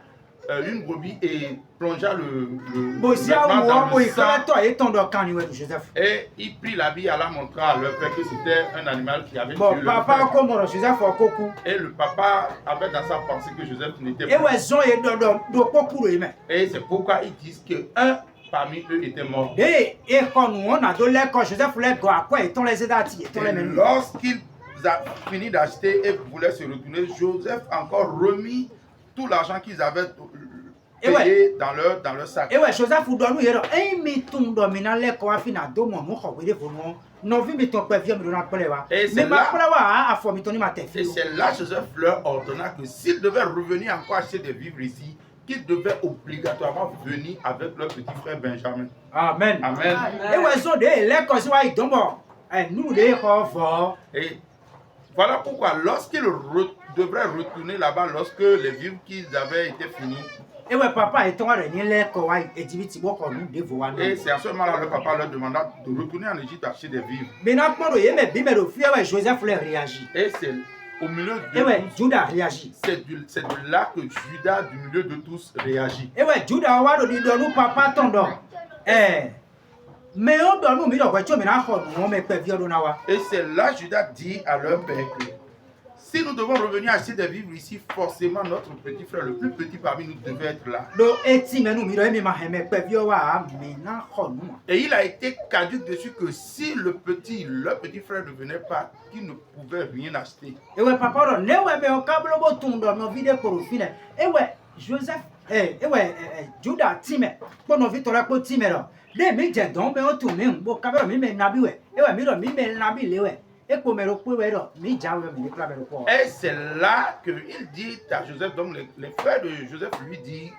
une brebis et plongea le Bosia vêtement wo dans bo le yi sang. kala tɔ ye tɔn dɔ kan ni wɛ do Joseph. Et il prit l'habit à la montrer à leur père que c'était un animal qui avait tué Bon le papa frère. ko mɔrɔ Joseph ko ku. Et le papa avait dans sa pensée que Joseph n'était Ewɛ pas. zɔn ye dɔ do kpɔku do yi mɛ. Et c'est pourquoi ils disent qu'un parmi eux était mort. De ekɔ nu wɔn na do lɛ kɔ Joseph lɛ gɔ akɔ etɔn lɛ zeda ti etɔn Et lɛ mɛ nu. lorsqu'ils ont fini d'acheter et voulaient se retourner, Joseph a encore remis tout l'argent qu'ils avaient payé dans leur sac. Ewɛ Joseph dɔ nu ye dɔ eyi mi tun dɔ mi na lɛ kɔ afi na do mɔ nu xɔ wele fo nu nɔvi mi tɔn kpɛ vieux mi do na kplɛ wa. Et c'est Mi ma là- kplɛ wa afɔ mi tɔn ni ma tɛ Et fi. c'est là Joseph leur ordonna que s'ils devaient revenir encore acheter des vivres ici, qu'ils devaient obligatoirement venir avec leur petit frère Benjamin. Amen. Amen. Ewɛ zɔn de lɛ kɔ si wa yi dɔn bɔ nu de kɔ vɔ. Et voilà pourquoi lorsqu'ils devraient retourner là-bas, lorsque les vivres qu'ils avaient été finis, Ewɛ papa etɔn wa de ni lɛ kɔ wa Égypte bɔ kɔ nu de vɔ wa et nu. c'est à ce moment-là leur papa leur demanda de retourner en Égypte acheter des vivres. Mina kpɔ do ye mɛ bi mɛ do fi ewɛ Joseph lɛ réagi. Et c'est au milieu de Ewɛ tous, Juda réagi. c'est de là que Judas, du milieu de tous, réagit. Ewɛ Juda wa do di dɔ nu papa tɔn dɔ. Mɛ o dɔ nu mi dɔ wɛ tso mi na xɔ nu wɔn mɛ kpɛ vieux do na wa. Et c'est là Judas dit à leur père que si nous devons revenir acheter des vivres ici, forcément notre petit frère, le plus petit parmi nous, devait être là. Do eti mɛ nu mi dɔ emi ma hɛ mɛ kpɛ vieux wa mi na xɔ nu ma. Et il a été caduc dessus que si leur petit frère ne venait pas, qu'il ne pouvait rien acheter. Ewɛ papa dɔ ne wɛ mɛ o kablo bo tun dɔ nɔvi de kporo fi nɛ. Ewɛ Joseph Juda ti mɛ kpɔ nɔvi tɔ la kpɔ ti mɛ dɔ. De mi dze dɔn mɛ o tun mi bo kablo mi mɛ nabi wɛ. Ewɛ mi dɔ mi mɛ nabi le wɛ. Ekpo mɛ do kpe wɛ dɔ mi dza wɛ mi de kpla mɛ do kpɔ. Et c'est là qu'il dit à Joseph, donc les frères de Joseph lui disent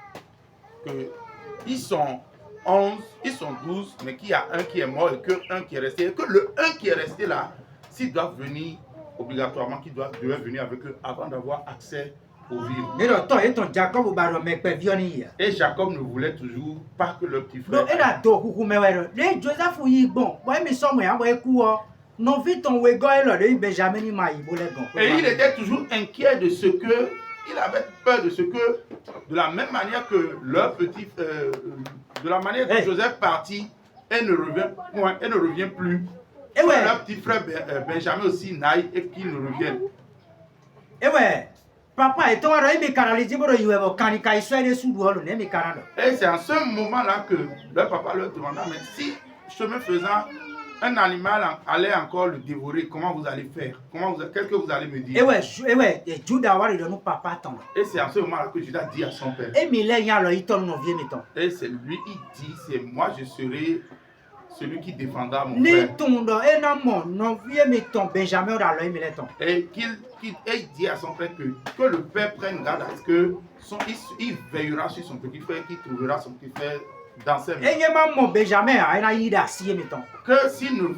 qu'ils sont 11, ils sont 12, mais qu'il y a un qui est mort et que un qui est resté. Et que le un qui est resté là, s'ils doivent venir, obligatoirement, qu'ils devait venir avec eux avant d'avoir accès pour vivre. Ne do to e ton Jacob ba do me pe vioni ya. Et Jacob ne voulait toujours pas que le petit Do frère. e da do kuku me we do. Le Joseph yi gbon. Bo mi so mo ya bo e ku o. Non vit ton we go e lo de Benjamin ni ma yi bo le gon. Et il était toujours inquiet de ce que, il avait peur de ce que, de la même manière que leur petit, de la manière que Joseph partit, elle ne revient point, elle ne revient plus. Et ouais. Leur petit frère Benjamin aussi n'aille et qu'il ne revienne. Et ouais. Papa et toi, il me canalise pour you ever can kai soit de sous le ne me canado. Et c'est en ce moment-là que leur papa leur demanda, mais si chemin faisant, un animal allait encore le dévorer, comment vous allez faire? Qu'est-ce que vous allez me dire? Et ouais, et Judas va de nous papa attendre. Et c'est en ce moment-là que Judas dit à son père. Et Milen alors il tourne nos vieux mettons. Et c'est lui, il dit, c'est moi, je serai celui qui défendra mon Ni frère. ton do et non vieux mettons Benjamin dans le Mileton. Et il dit à son frère que le père prenne garde à ce que il veillera sur son petit frère, qu'il trouvera son petit frère dans ses mains. Et maman Benjamin a une idée si mettons. Que s'il ne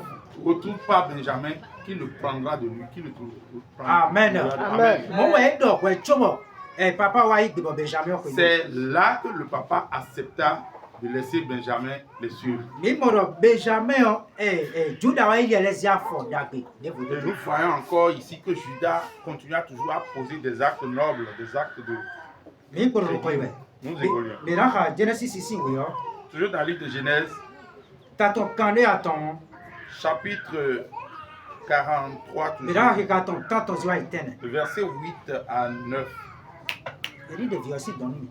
retrouve pas Benjamin, qu'il le prendra de lui, qu'il le trouvera. Amen. Amen. Mon ouais donc ouais chobo. Et papa wa de Benjamin. C'est là que le papa accepta de laisser Benjamin les suivre. Numéro Benjamin et Judas va y aller à fond d'agri. Et nous voyons encore ici que Judas continua toujours à poser des actes nobles, des actes de... Nous évoluons. Mais là, Genesis ici, oui. Toujours dans le livre de Genèse, T'as ton candé à ton. chapitre 43, Mais là, toujours, regarde ton quand ton joie est éteinte. le verset 8 à 9. Il dit de verset dans nous.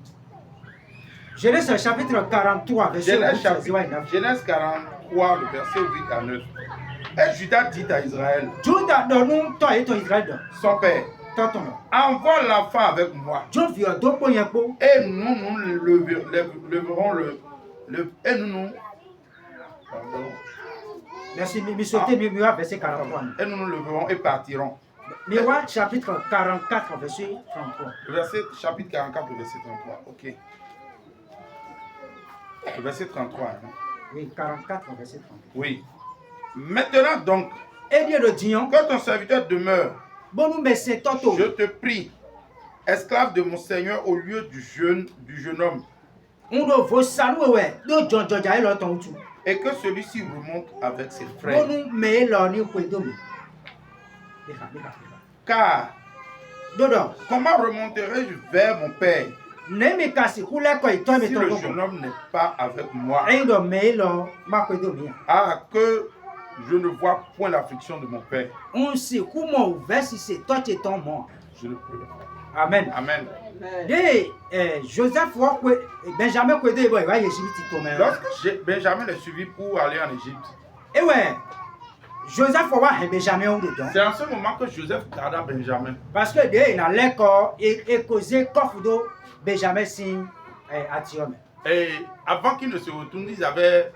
Genèse chapitre 43, verset 8 à 9. Genèse 43, le verset 8 à 9. Et Judas dit à Israël, Judas donne nous, toi et ton Israël. son père, Toi ton. envoie l'enfant avec moi. Dieu vieux, deux points pour. Et nous leverons et nous pardon. Merci, mais sauter mieux verset 43. Et nous leverons et partirons. Miroir chapitre 44, verset 33. Le verset, chapitre 44, le verset 33. Ok. Le verset 33. Hein. Oui, 44, verset 33. Oui. Maintenant donc, Et Dieu le dit, que ton serviteur demeure, bon, nous, mais c'est toto. je te prie, esclave de mon Seigneur au lieu du jeune homme, On doit vous saluer, ouais. Nous, John, là, ton tout. et que celui-ci remonte avec ses Bon, frères. nous, mais là, nous, quoi, domi. Car Dodo. comment remonterai-je vers mon père Ne me casse, couleur, quoi, et toi, mais si ton le jeune homme n'est pas avec moi? et de mais là, ma quoi, domi. Ah, que je ne vois point l'affliction de mon père. On sait comment ouvert si c'est toi qui es ton mort. Je ne peux pas. Amen. Amen. De Joseph, Benjamin, quoi, il va y aller, Lorsque Benjamin est suivi pour aller en Égypte, et ouais. Joseph va voir Benjamin ou dedans. c'est en ce moment que Joseph garda Benjamin. Parce que il a l'école et causé coffre d'eau Benjamin signe à Thiome. Et avant qu'ils ne se retournent, ils avaient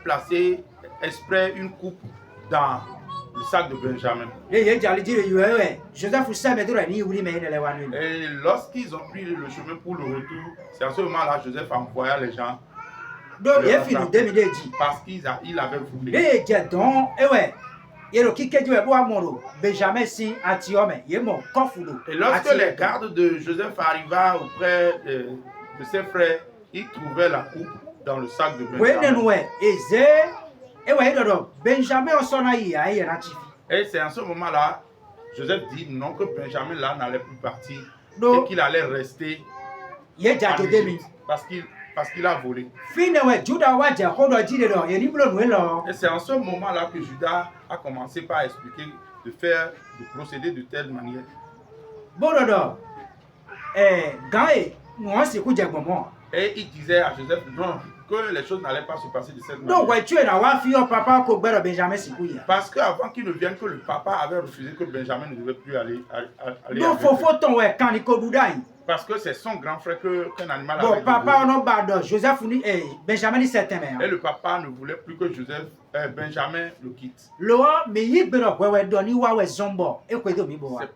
placé exprès une coupe dans le sac de Benjamin. Et Joseph sait mais il oublie mais il est loin. Et lorsqu'ils ont pris le chemin pour le retour, c'est à ce moment-là que Joseph envoya les gens. Donc il est fini 2010. Parce qu'il avait voulu. Et donc, et ouais. Et le qui dit Benjamin signe à Thiome. Il est mon coffre d'eau. Et lorsque les gardes de Joseph arriva auprès de ses frères, ils trouvaient la coupe dans le sac de Benjamin. Et ouais, Benjamin son aïe, et c'est en ce moment-là, Joseph dit non que Benjamin là n'allait plus partir Donc, et qu'il allait rester il est déjà en Égypte parce qu'il a volé. Et c'est en ce moment-là que Judas a commencé par expliquer de procéder de telle manière. Et il disait à Joseph non, que les choses n'allaient pas se passer de cette manière. Donc, tu es là, papa, Benjamin Parce qu'avant qu'il ne vienne, que le papa avait refusé que Benjamin ne devait plus aller donc, avec lui. Parce que c'est son grand frère qu'un animal avait papa, Joseph, Benjamin, dit certain. Et le papa ne voulait plus que Benjamin le quitte. C'est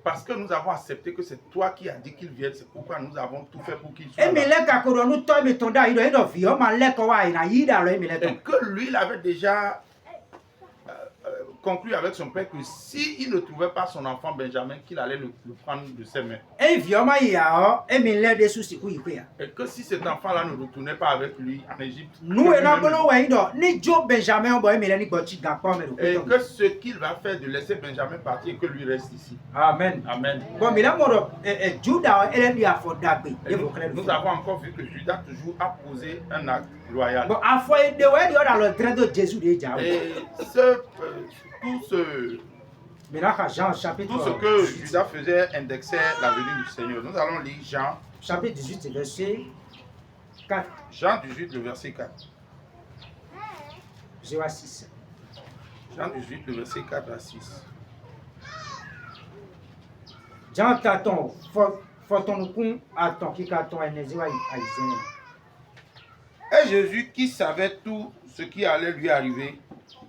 parce que nous avons accepté que c'est toi qui as dit qu'il vienne. C'est pourquoi nous avons tout fait pour qu'il soit là. Et que lui, il avait déjà conclu avec son père que s'il ne trouvait pas son enfant Benjamin, qu'il allait le prendre de ses mains. Et vioma ya o emi le de susi ku yiku ya. Et que si cet enfant-là ne retournait pas avec lui en Égypte, Nous et n'abolo we do ni jo Benjamin o boy emi le ni gbochi gapo me et ro. que ce qu'il va faire de laisser Benjamin partir et que lui reste ici. Amen. Amen. Bon mi la moro Juda ele di afodagbe. Et nous avons encore vu que Judas toujours a posé un acte loyal. Bon afo de we di o dans le train de Jésus de ja. Et tout Jean chapitre ce que Judas faisait indexait la venue du Seigneur. Nous allons lire Jean. Chapitre 18 verset 4. Jean 18, le verset 4. Jean 6. Jean 18, le verset 4 à 6. Jean taton foton kun aton ki katon eneziwa aizen. Et Jésus, qui savait tout ce qui allait lui arriver,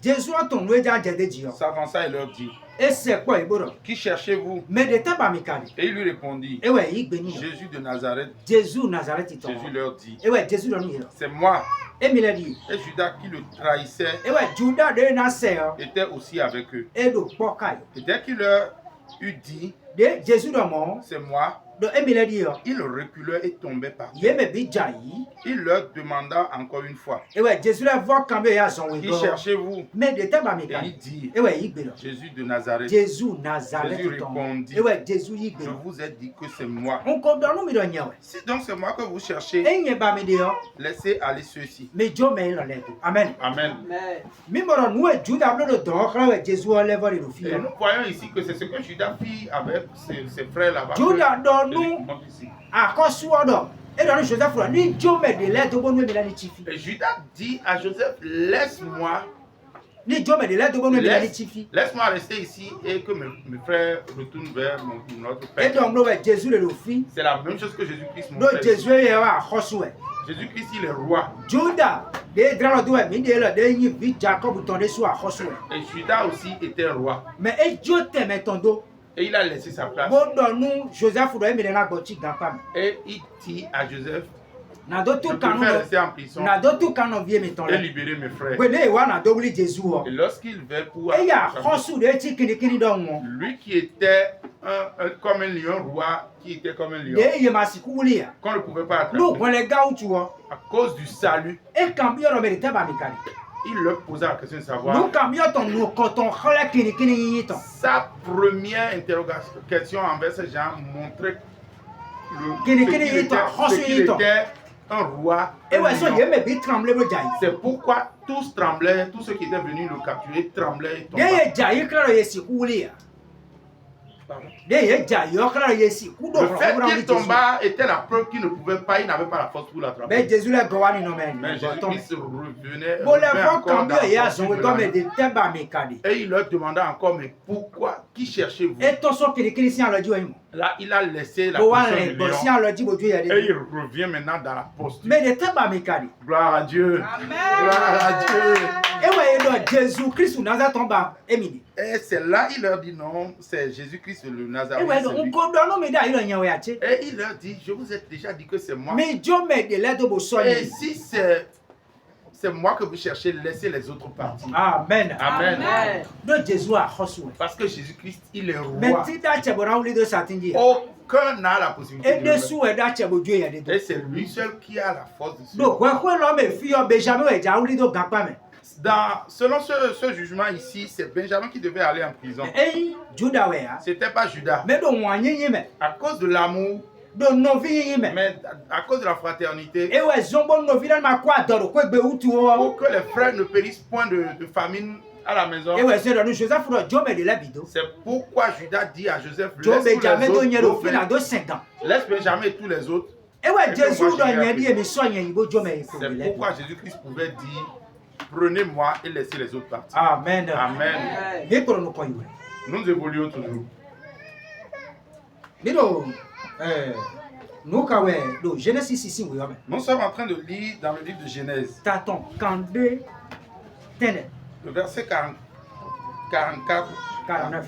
Jésus a ton loué déjà de Dieu. s'avança et leur dit, Et c'est quoi, Iboro? qui cherchez-vous? Mais de temps pas mikali. Et il lui répondit, Et ouais, il bénit. Jésus de Nazareth. Jésus Nazareth il Jésus leur dit, Et ouais, Jésus donne nous. c'est moi. Et il a dit. Et Judas qui le trahissait Et ouais, Judas de Nasser. était aussi avec eux. Et de Pokai. Et dès qu'il leur eut dit, De Jésus de mort. c'est moi, De Emile dit. il reculait et tombait par terre. Yeme bidjaï. Il leur demanda encore une fois, Et ouais, Jésus la voit quand même à son qui cherchez-vous? Mais de temps pas Et il mikali. dit, Et ouais, il bénit. Jésus de Nazareth. Jésus Nazareth Jésus il répondit, Et ouais, Jésus il je bénit. vous ai dit que c'est moi. On condamne nous de nyawe. Si donc c'est moi que vous cherchez, Et n'y pas me dire. laissez aller ceux-ci. Mais Dieu me l'a l'aide. Amen. Amen. Mimoro nous et Judas bleu de donc là Jésus enlève les Et filles. nous voyons ici que c'est ce que Judas fit avec ses frères là-bas. Judas donne Celui nous qui monte ici. à Kosuodo. Et dans Joseph là, ni Dieu me de l'aide au bon nous la tifi. Et Judas dit à Joseph, laisse-moi Ni Dieu me de l'aide au bon nous la tifi. laisse-moi rester ici et que mes frères retournent vers notre Et Père. donc là Jésus le fit. C'est la même chose que Jésus-Christ mon Donc Père. Jésus est à Kosué. Jésus-Christ, il est roi. Judas de drama do mi de la de yin bi Jacob tondé sur à Kosué. Et Judas aussi était roi. Mais et Dieu t'aime ton dos. Et il a laissé sa place. Bon dans nous Joseph doit me la goti gapam. Et il dit à Joseph, Na do je tout canon. préfère rester en prison Na do tout canon vie me ton et là. libérer mes frères. Wele wa na dobli Jésus. Et lorsqu'il vint pour Et ya Kosu de ti kini do won. lui qui était comme un lion roi, qui était comme un lion, De ye masikuli ya. qu'on ne pouvait pas attraper, No wele gautu wo. à cause du salut, E cambio no merita ba mikali. il leur posa la question de No savoir. cambio ton no koton khala kini yi ton. Sa première question envers ces gens montrait Kini ce kini qu'il yi ton, était, hosu ce qu'il yi ton. était un roi. E un we so lion. ye me bi tremble bo jai. C'est pourquoi tous tremblaient, tous ceux qui étaient venus le capturer tremblaient et De tombaient. ye jai klara ye sikuli ya. Pardon. De ye jai yo klara ye sikudo. Le fait qu'il tomba était la preuve qu'il ne pouvait pas, il n'avait pas la force pour l'attraper. Mais Jésus le gowani no men. Mais Jésus-Christ revenait, Bon le revenait fond encore dans cambio la ya fortune so we de do la me vie. de teba mikali. Et il leur demanda encore, mais pourquoi? Qui cherchez-vous? E to so kini si alo jiwe mo. Là, il a laissé la Bo wan position le du bo si lion. alo jibo ju ya Et de. il revient maintenant dans la posture. Mais de teba mikali. Gloire à Dieu. Gloire à Dieu. E we do Jésus Christ Nazareth tomba emini. Et c'est là, il leur dit non, c'est Jésus-Christ le E Nazareth. we do c'est lui. nko do no me da ilo nyawe ya che. Et il leur dit, je vous ai déjà dit que c'est moi. Mais Dieu me de l'aide au son. Et si c'est moi que vous cherchez, laissez les autres partir. Amen. Amen. Do Jésus a Josué. Parce que Jésus-Christ, il est Mais roi. ti da chebora wuli do satinji. Aucun n'a la possibilité E de de le mettre. su e da chebo ju ya de do. Et c'est lui seul qui a la force de se Do kwe kwe lo me fi o Benjamin e ja wuli do gapa me. Selon ce jugement ici, c'est Benjamin qui devait aller en prison. E Juda we ya. C'était pas Judas. Me do wanyi me. À cause de l'amour, Do novi me. mais à cause de la fraternité, E we zombo novi na ma kwa doro kwe gbe utu o. pour que les frères ne périssent point de famine à la maison. E we se do nu Joseph do Dieu me de la bido. C'est pourquoi Judas dit à Joseph, Dieu laisse me tous jamais les do nyero autres, fi na do 5 ans. laisse Benjamin et tous les autres. E we Et Jésus que moi, do je nyedi viens e mi so nyen bo Dieu me ko C'est de la. pourquoi Jésus-Christ pouvait dire, prenez-moi et laissez les autres partir. Amen. Amen. Ye ko no ko iwe. Nous évoluons toujours. Nido nous kawe do Genèse 6 we yo me. Nous sommes en train de lire dans le livre de Genèse, Taton kande tene le verset 44, 49.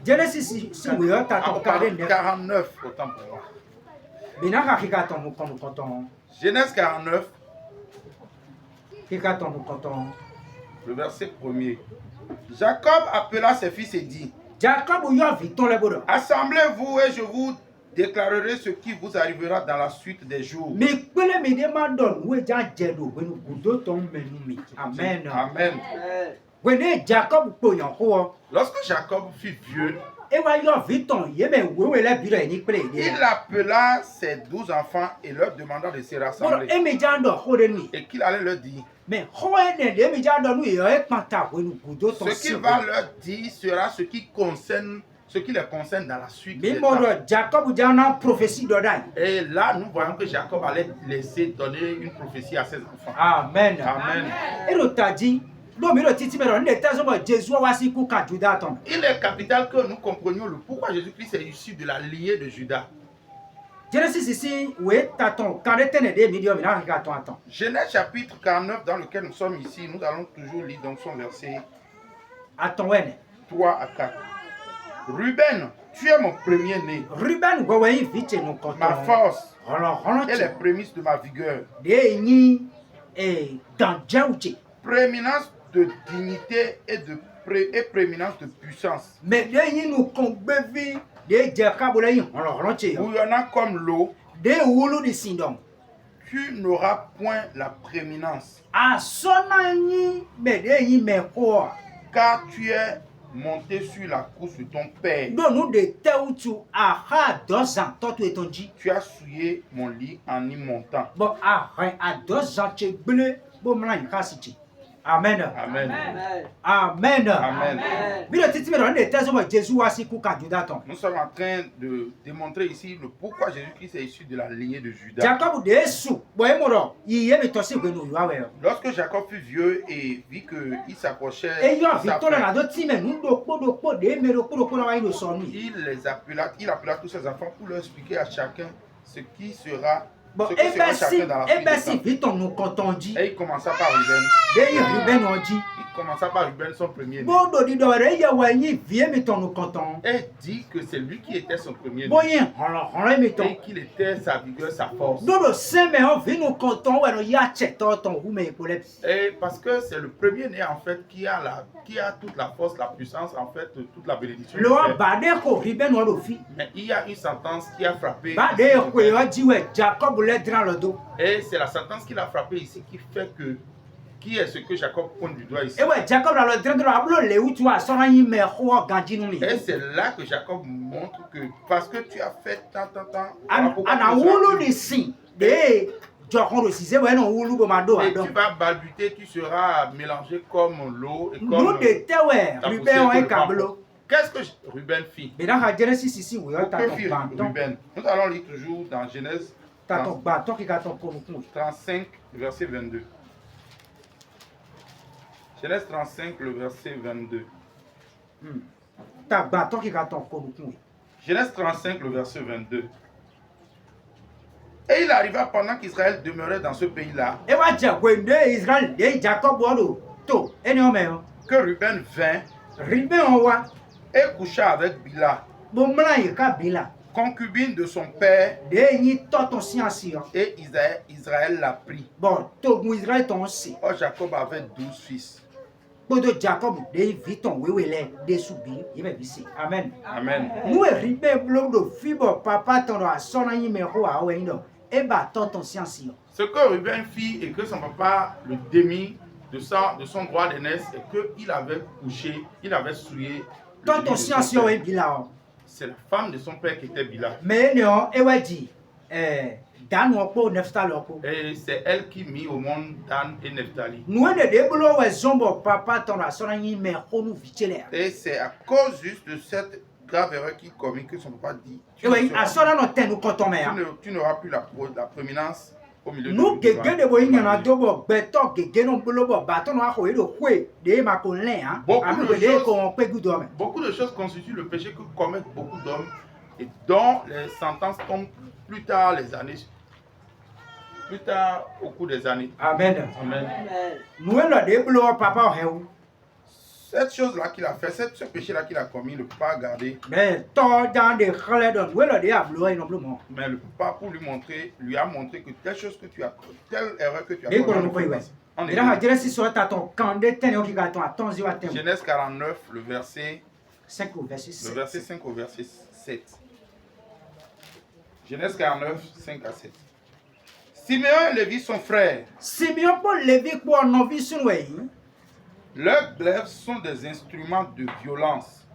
Genèse 6 we yo taton kande ne. 49, autant pour moi. Binaka kika ton mu kono koton. Genèse 49, Kika ton mu koton. le verset 1er. Jacob appela ses fils et dit, Jacob yɔ vitɔn lɛ bolo. assemblez-vous et je vous déclarerai ce qui vous arrivera dans la suite des jours. Mi kpele mi de ma dɔn nu edza dze do wenu gudo tɔn menu mi. Amen. Amen. Wene Jacob kpɔnyɔ kɔ. Lorsque Jacob fut vieux, Ewa yɔ vitɔn yeme wewe lɛ bi dɔ eni kple de. il appela ses 12 enfants et leur demanda de se Bolo rassembler. emi dza dɔ ko de ni. Et qu'il allait leur dire, Mais xɔ ene de emi dza dɔ nu yɔ ekpata wenu gudo tɔn ce si. qu'il va leur dire sera ce qui les concerne dans la suite. Mi des mɔ temps. dɔ Jacob dza na prophétie dɔ da yi. Et là, nous voyons que Jacob allait laisser donner une prophétie à ses enfants. Amen. Amen. Ero tadzi. Do mi do titi me dɔ ne tɛ sɔgbɔ Jésus wa si ku ka Juda tɔn. Il est capital que nous comprenions le pourquoi Jésus-Christ est issu de la lignée de Judas. Genesis sisi we tatɔn kan de tɛ ne de mi di yɔ mi na ka tɔn atɔn. Genèse chapitre 49 dans lequel nous sommes ici, nous allons toujours lire dans son verset Atɔn wɛnɛ. 3 à 4. Ruben, tu es mon premier-né, Ruben gbɔwɔ yi vi tse nu kɔtɔn. ma force Hɔlɔhɔlɔ et tse. les prémices de ma vigueur. De nyi danjɛw tse. Prééminence de dignité et prééminence de puissance. Mais de nyi nu kɔn gbevi de dze kabo lɛ yi hɔlɔhɔlɔ tse. Bouillonnant comme l'eau, De wulu di si dɔn. tu n'auras point la prééminence, Asɔna nyi mɛ de nyi mɛ kɔ. car tu es monté sur la couche de ton père. Donu de tɛw tu aha dɔ zan tɔtu etɔn dzi. Tu as souillé mon lit en y montant. Bon ahɛn a dɔ zan tse gble bo mla yi ka si tse. Amen. Amen. Amen. Amen. Bi de titi mi dɔ ne tɛ sɔgbɔ Jésus wa si ku ka Juda tɔn. Nous sommes en train de démontrer ici le pourquoi Jésus-Christ est issu de la lignée de Judas. Jacob de su bɔn emo dɔ yiye mi tɔ si gbenu yi wa wɛ. Lorsque Jacob fut vieux et vit qu'il s'approchait Eyɔ de sa vitɔ le fin, na do ti mɛ nu ɖokpo de eme ɖokpo la wa yi do sɔ nu yi. il appela tous ses enfants pour leur expliquer à chacun ce qui sera, Bon ce que sera chacun dans la suite ebe des si temps. vitɔ nu kɔtɔn dzi. Et il commença par Ruben. De yi Ruben nɔ dzi. Il commença par Ruben, son premier-né. Bo do di dɔ wɛrɛ eye wɔ nyi vie mi tɔ nu kɔtɔn. Et dit que c'est lui qui était son premier-né. Bo yi hɔlɔhɔlɔ mi tɔ. Et qu'il était sa vigueur, sa force. Do do sɛmɛ ɔ vi nu kɔtɔn wɛ no ya tsɛ tɔtɔn wu me ekpo lɛ bi. Et parce que c'est le premier-né en fait qui a toute la force, la puissance, en fait, toute la bénédiction. du Le wa Père. ba de ko Ruben nɔ do fi. Mais il y a une sentence qui a frappé. Ba de ici, ko yɔ dzi wɛ Jacob lɛ dran le do. et c'est la sentence qu'il a frappé ici qui fait que qui est ce que Jacob pointe du doigt ici. Ewɛ Jacob la le dran do abulo le wutu asɔrɔ yi mɛ xɔ ganji nu mi. Et c'est là que Jacob montre que parce que tu as fait tant. Ana wulu ni si de jɔkɔn do sise wɛ no wulu bo ma do Et adɔn. tu vas balbuter, tu seras mélangé comme l'eau et Nu comme de tɛ wɛ la Ruben poussière wɛ que le ka vent bolo. porte. Qu'est-ce que Ruben fit? Bena ka Genesis sisi wɛ Que tatɔ fit gbãtɔ Ruben? Nous allons lire toujours dans Genèse tatɔ gbãtɔ k'i ka tɔ kɔnukun. 35, verset 22. Genèse 35, le verset 22. Ta gbãtɔ k'i ka tɔ kɔnukun. Genèse 35, le verset 22. Et il arriva pendant qu'Israël demeurait dans ce pays-là, E wa jɛ wende Israel de Jacob wɔ do to eni wɔn mɛ yɔ. que Ruben vint Ruben wɔ wa et coucha avec Bila, bo mla yi ka bi la. concubine de son père, De nyi tɔtɔ siansi yɔ. et Israël l'a pris. Bɔn togun Israel tɔn si. Or Jacob avait 12 fils. Kpodo Jacob de vi tɔn wewe lɛ de su bi yi bɛ bi se. Amen. Amen. Nu e Ruben blo do fi bɔ papa tɔn do asɔna yi mɛ ko awɔ yi dɔ. E ba tɔtɔ siansi yɔ. Ce que Ruben fit et que son papa le démit de son droit d'aînesse et qu'il avait couché, il avait souillé. le Tɔtɔ lit de son siansi yɔ père. e bi la wɔ. C'est la femme de son père qui était Bila. Mɛ eni yɔ e wɛ di Dan wɔ kpo Neftali wɔ kpo. Et c'est elle qui mit au monde Dan et Nephtali. Nu e de bolo wɛ zɔn bɔ papa tɔn do asɔna yi mɛ ko nu vi tse lɛ. Et c'est à cause juste de cette grave erreur qu'il commit que son papa dit tu Ewe ne seras- asɔna nɔ tɛ nu kɔtɔn mɛ ya. tu n'auras plus la prééminence au milieu Nu de gege de bo yi ɲana do bɔ gbɛtɔ gege no bolo bɔ batɔ no axɔ yi do koe de ma ko lɛ han. Beaucoup Ami de ko de choses- ko wɔn kpe gudo mɛ. Beaucoup de choses constituent le péché que commettent beaucoup d'hommes et dont les sentences tombent plus tard au cours des années. Amen. Amen. Nu e lɔ de bolo wɔ papa hɛ wu. Cette chose-là qu'il a fait, ce péché-là qu'il a commis, le papa a gardé. Mɛ tɔ jan de xlɛ dɔ nu e lɔ de ablo yi nɔ bolo mɔ. Mais le papa, pour lui a montré que telle chose que tu as, telle erreur que tu as Et pour commise, nous, oui, oui. en Mira ha hébreu. Genesis so ta ton kande ten yo ki ka ton atonzi wa tem. Genèse 49, le verset 5 au verset Le 7. verset 5 au verset 7. Genèse 49, 5 à 7. Siméon et Lévi sont frères. Simeon po levi po novi sunwe yi. Leurs glaives sont des instruments de violence.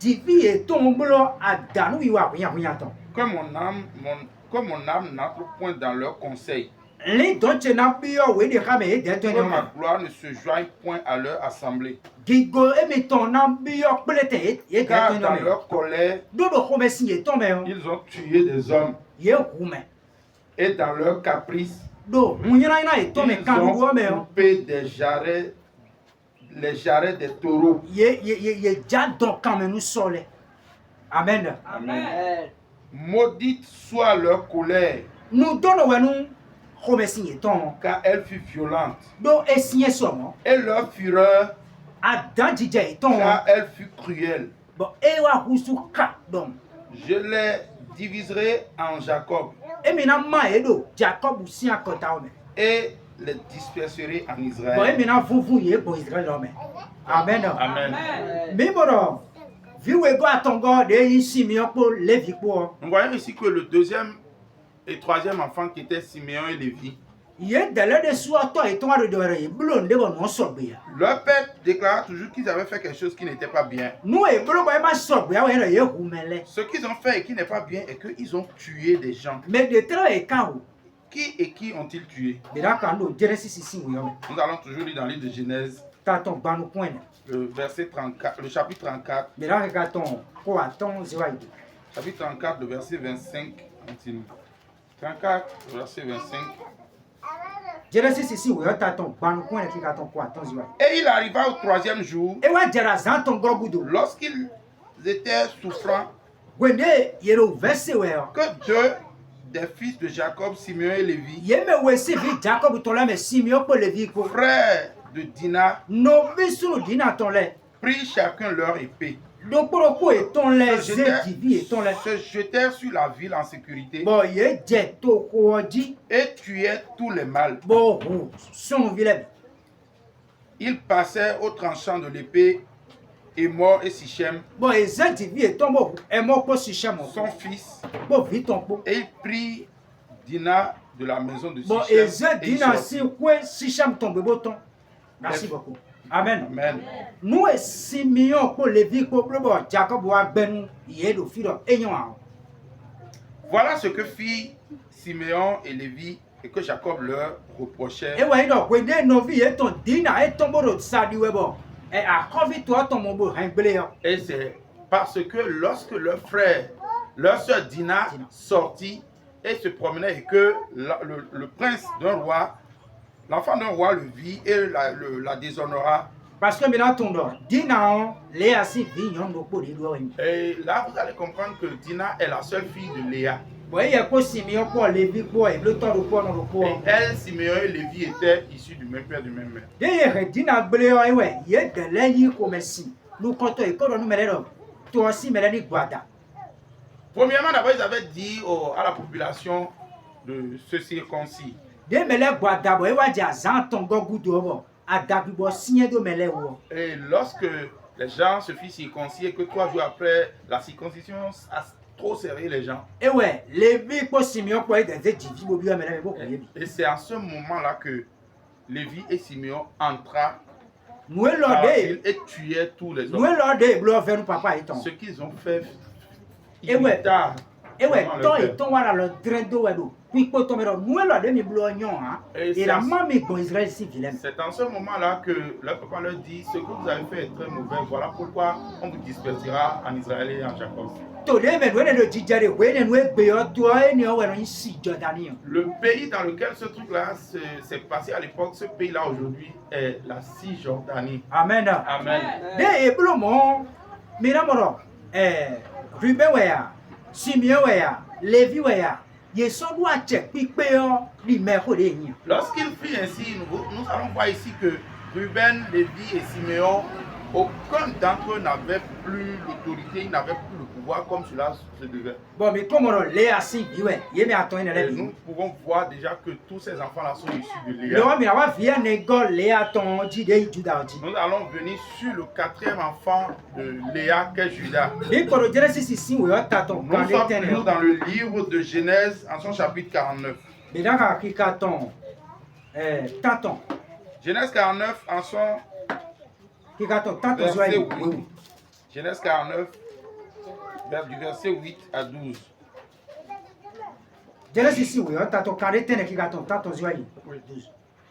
Divi et tombolo adanu iwa hunya ton. Que mon âme n'entre point dans leurs conseils. Li don chena biyo we de kame e de Que ton ma yo. gloire ne se joigne point à leur assemblée. Gigo emi ton nam biyo plete e de Car ton dans yo. leur colère, Dodo kome si e ton me yo. ils ont tué des hommes. Ye hume. Et dans leur caprice, Do hunyana ina e ton me ils kan ont wo me yo. coupé les jarrets des taureaux. Ye ja don kame nu sole. Amen. Amen. Maudite soit leur colère, Nous donnons we nu kome si e ton. car elle fut violente. Do e sinye so mo. Et leur fureur, Adan jije e ton. car elle fut cruelle. Bon e wa husu ka don. Je les diviserai en Jacob Emina ma edo Jacob si akota ome. et les disperserai en Bon Israël. emina vuvu ye bo Israel ome. Amen. Amen. Mi boro viwe go atongo de yi Simeon po Lévi po. Nous voyons ici que le deuxième et troisième enfant qui était Siméon et Lévi, Ye dele de so to e ton ado de re blonde bo no so gbe ya. leur père déclara toujours qu'ils avaient fait quelque chose qui n'était pas bien. Nu e bro ba ma so gbe ya we ye humele. Ce qu'ils ont fait et qui n'est pas bien est qu'ils ont tué des gens. Me de tra e ka o. Qui et qui ont-ils tué? Bira ka no Genesis 6 wo yo. Nous allons toujours lire dans le livre de Genèse, Ta ton banu point. le verset 34, le chapitre 34, Bira ka ton ko aton ziwa ide. chapitre 34, le verset 25. Continue. 34, le verset 25. Genesis 6 wo yo ta ton banu point ki ka ton ko aton ziwa. Et il arriva au troisième jour, E wa jara zan ton grogudo. lorsqu'ils étaient souffrants, Gwende yero verse we yo. que deux des fils de Jacob, Simeon et Lévi, Ye me we si vi Jacob ton la me Simeon po Lévi ko. frères de Dina, No bisu dina ton le. prirent chacun leur épée, Do poro ko e ton le se ze divi e ton le. jetèrent sur la ville en sécurité Bo ye je to ko ji. et tuèrent tous les mâles. Bo hu son vile. Ils passèrent au tranchant de l'épée et mort et Sichem, Bo e ze divi e ton bo e mo ko si chamo. son fils, Bo vi ton po. et il prit Dina de la maison de Bon, et Sichem. je Et il dis dans sortit. si quoi si cham tombe bouton. Merci beaucoup. Amen. Amen. Nous et Simeon pour Lévi pour le bon Jacob wa ben yedo fido enyon. Voilà ce que fit Siméon et Lévi et que Jacob leur reprochait. E wa ino we de no vi e ton dina e ton bodo sadi we bon. E a kovi to ton mo bo hangbele yo. Et c'est parce que lorsque leur frère, leur soeur Dina sortit et se promenait et que le prince d'un roi, l'enfant d'un roi le vit et la déshonora. Parce que maintenant ton do dina on le asi vi yon no po de do en. Et là, vous allez comprendre que Dina est la seule fille de Léa. Bo e ko Simeon pour Lévi pour e le to do po no po. Et elle, Siméon et Lévi étaient issus du même père, du même mère. De ye dina gbele yo e we ye de le yi ko mesi. Nous koto e ko do nu mele do. To si mele ni gwada. Premièrement, d'abord, ils avaient dit à la population de se circoncire. De mele gwada bo e wa ja zan ton gogudo bo. Adabi bo sinye do mele wo. Et lorsque les gens se firent circoncire et que 3 jours après la circoncision, a trop serré les gens. E we Lévi po Simeon po e de divi bo bi o mele bo ko ye bi. Et c'est à ce moment-là que Lévi et Simeon entra Nous e dans la lorde ville et tuaient tous les nous e hommes. lorde blo ve nous papa eton. Ce qu'ils ont fait, Et ouais. irrita E we vraiment to leur père. eton wara lo drendo we do. Pi po to me do nous e lorde mi blo nyon ha. Et Et la mami bon Israël si vilain. C'est en ce moment-là que leur papa leur dit, ce que vous avez fait est très mauvais, voilà pourquoi on vous dispersera en Israël et en Jacob. To de me do ne do jijare we ne nous e gbe yo to e ni o we no si Jordanie. Le pays dans lequel ce truc-là s'est passé à l'époque, ce pays-là aujourd'hui est la Cisjordanie. Amen. Amen. De e blo mo mira moro Ruben we ya Simeon we ya Lévi we ya ye so do a check pipe yo li me ko de yin. Lorsqu'il fit ainsi, nous allons voir ici que Ruben, Lévi et Siméon Aucun d'entre eux n'avait plus l'autorité, il n'avait plus le pouvoir comme cela se devait. Bon, mais comment on l'a assis, ouais, il m'a attendu Et nous pouvons voir déjà que tous ces enfants-là sont issus de le Léa. homme il a vu un égal Léa ton dit de Juda dit. Nous allons venir sur le quatrième enfant de Léa qu'est Judas. Et quand le Genesis ici où il a ton Nous sommes toujours dans le livre de Genèse en son chapitre 49. mais là qui carton taton Genèse 49 en son qui carton taton verset joyeux. 8. Genèse 49 du verset 8 à 12. Genesis ici où il a ton carton qui carton taton joyeux.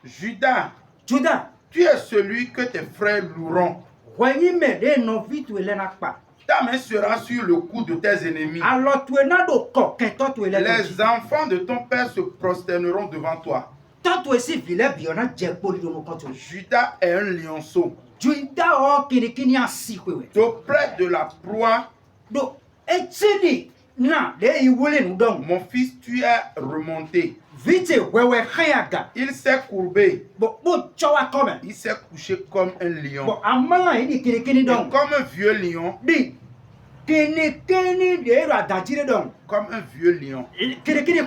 Judas, Juda, tu es celui que tes frères loueront. voyez mais les non vite ou les n'a pas. Ta main sera sur le cou de tes ennemis. Alors tu es n'a do co que toi tu es Les enfants de ton père se prosterneront devant toi. toi tu es si vilain biona je poli do no tu. Judas est un lionceau. Juda o kini asi kwe. Auprès de la proie, Do etini na de iwole nu don. mon fils, tu es remonté. Vite wewe khayaga. Il s'est courbé. Bo chowa comme. Il s'est couché comme un lion. Bon amala ini kini Et don. comme un vieux lion. Di kini de ra dajire don. Comme un vieux lion. Kini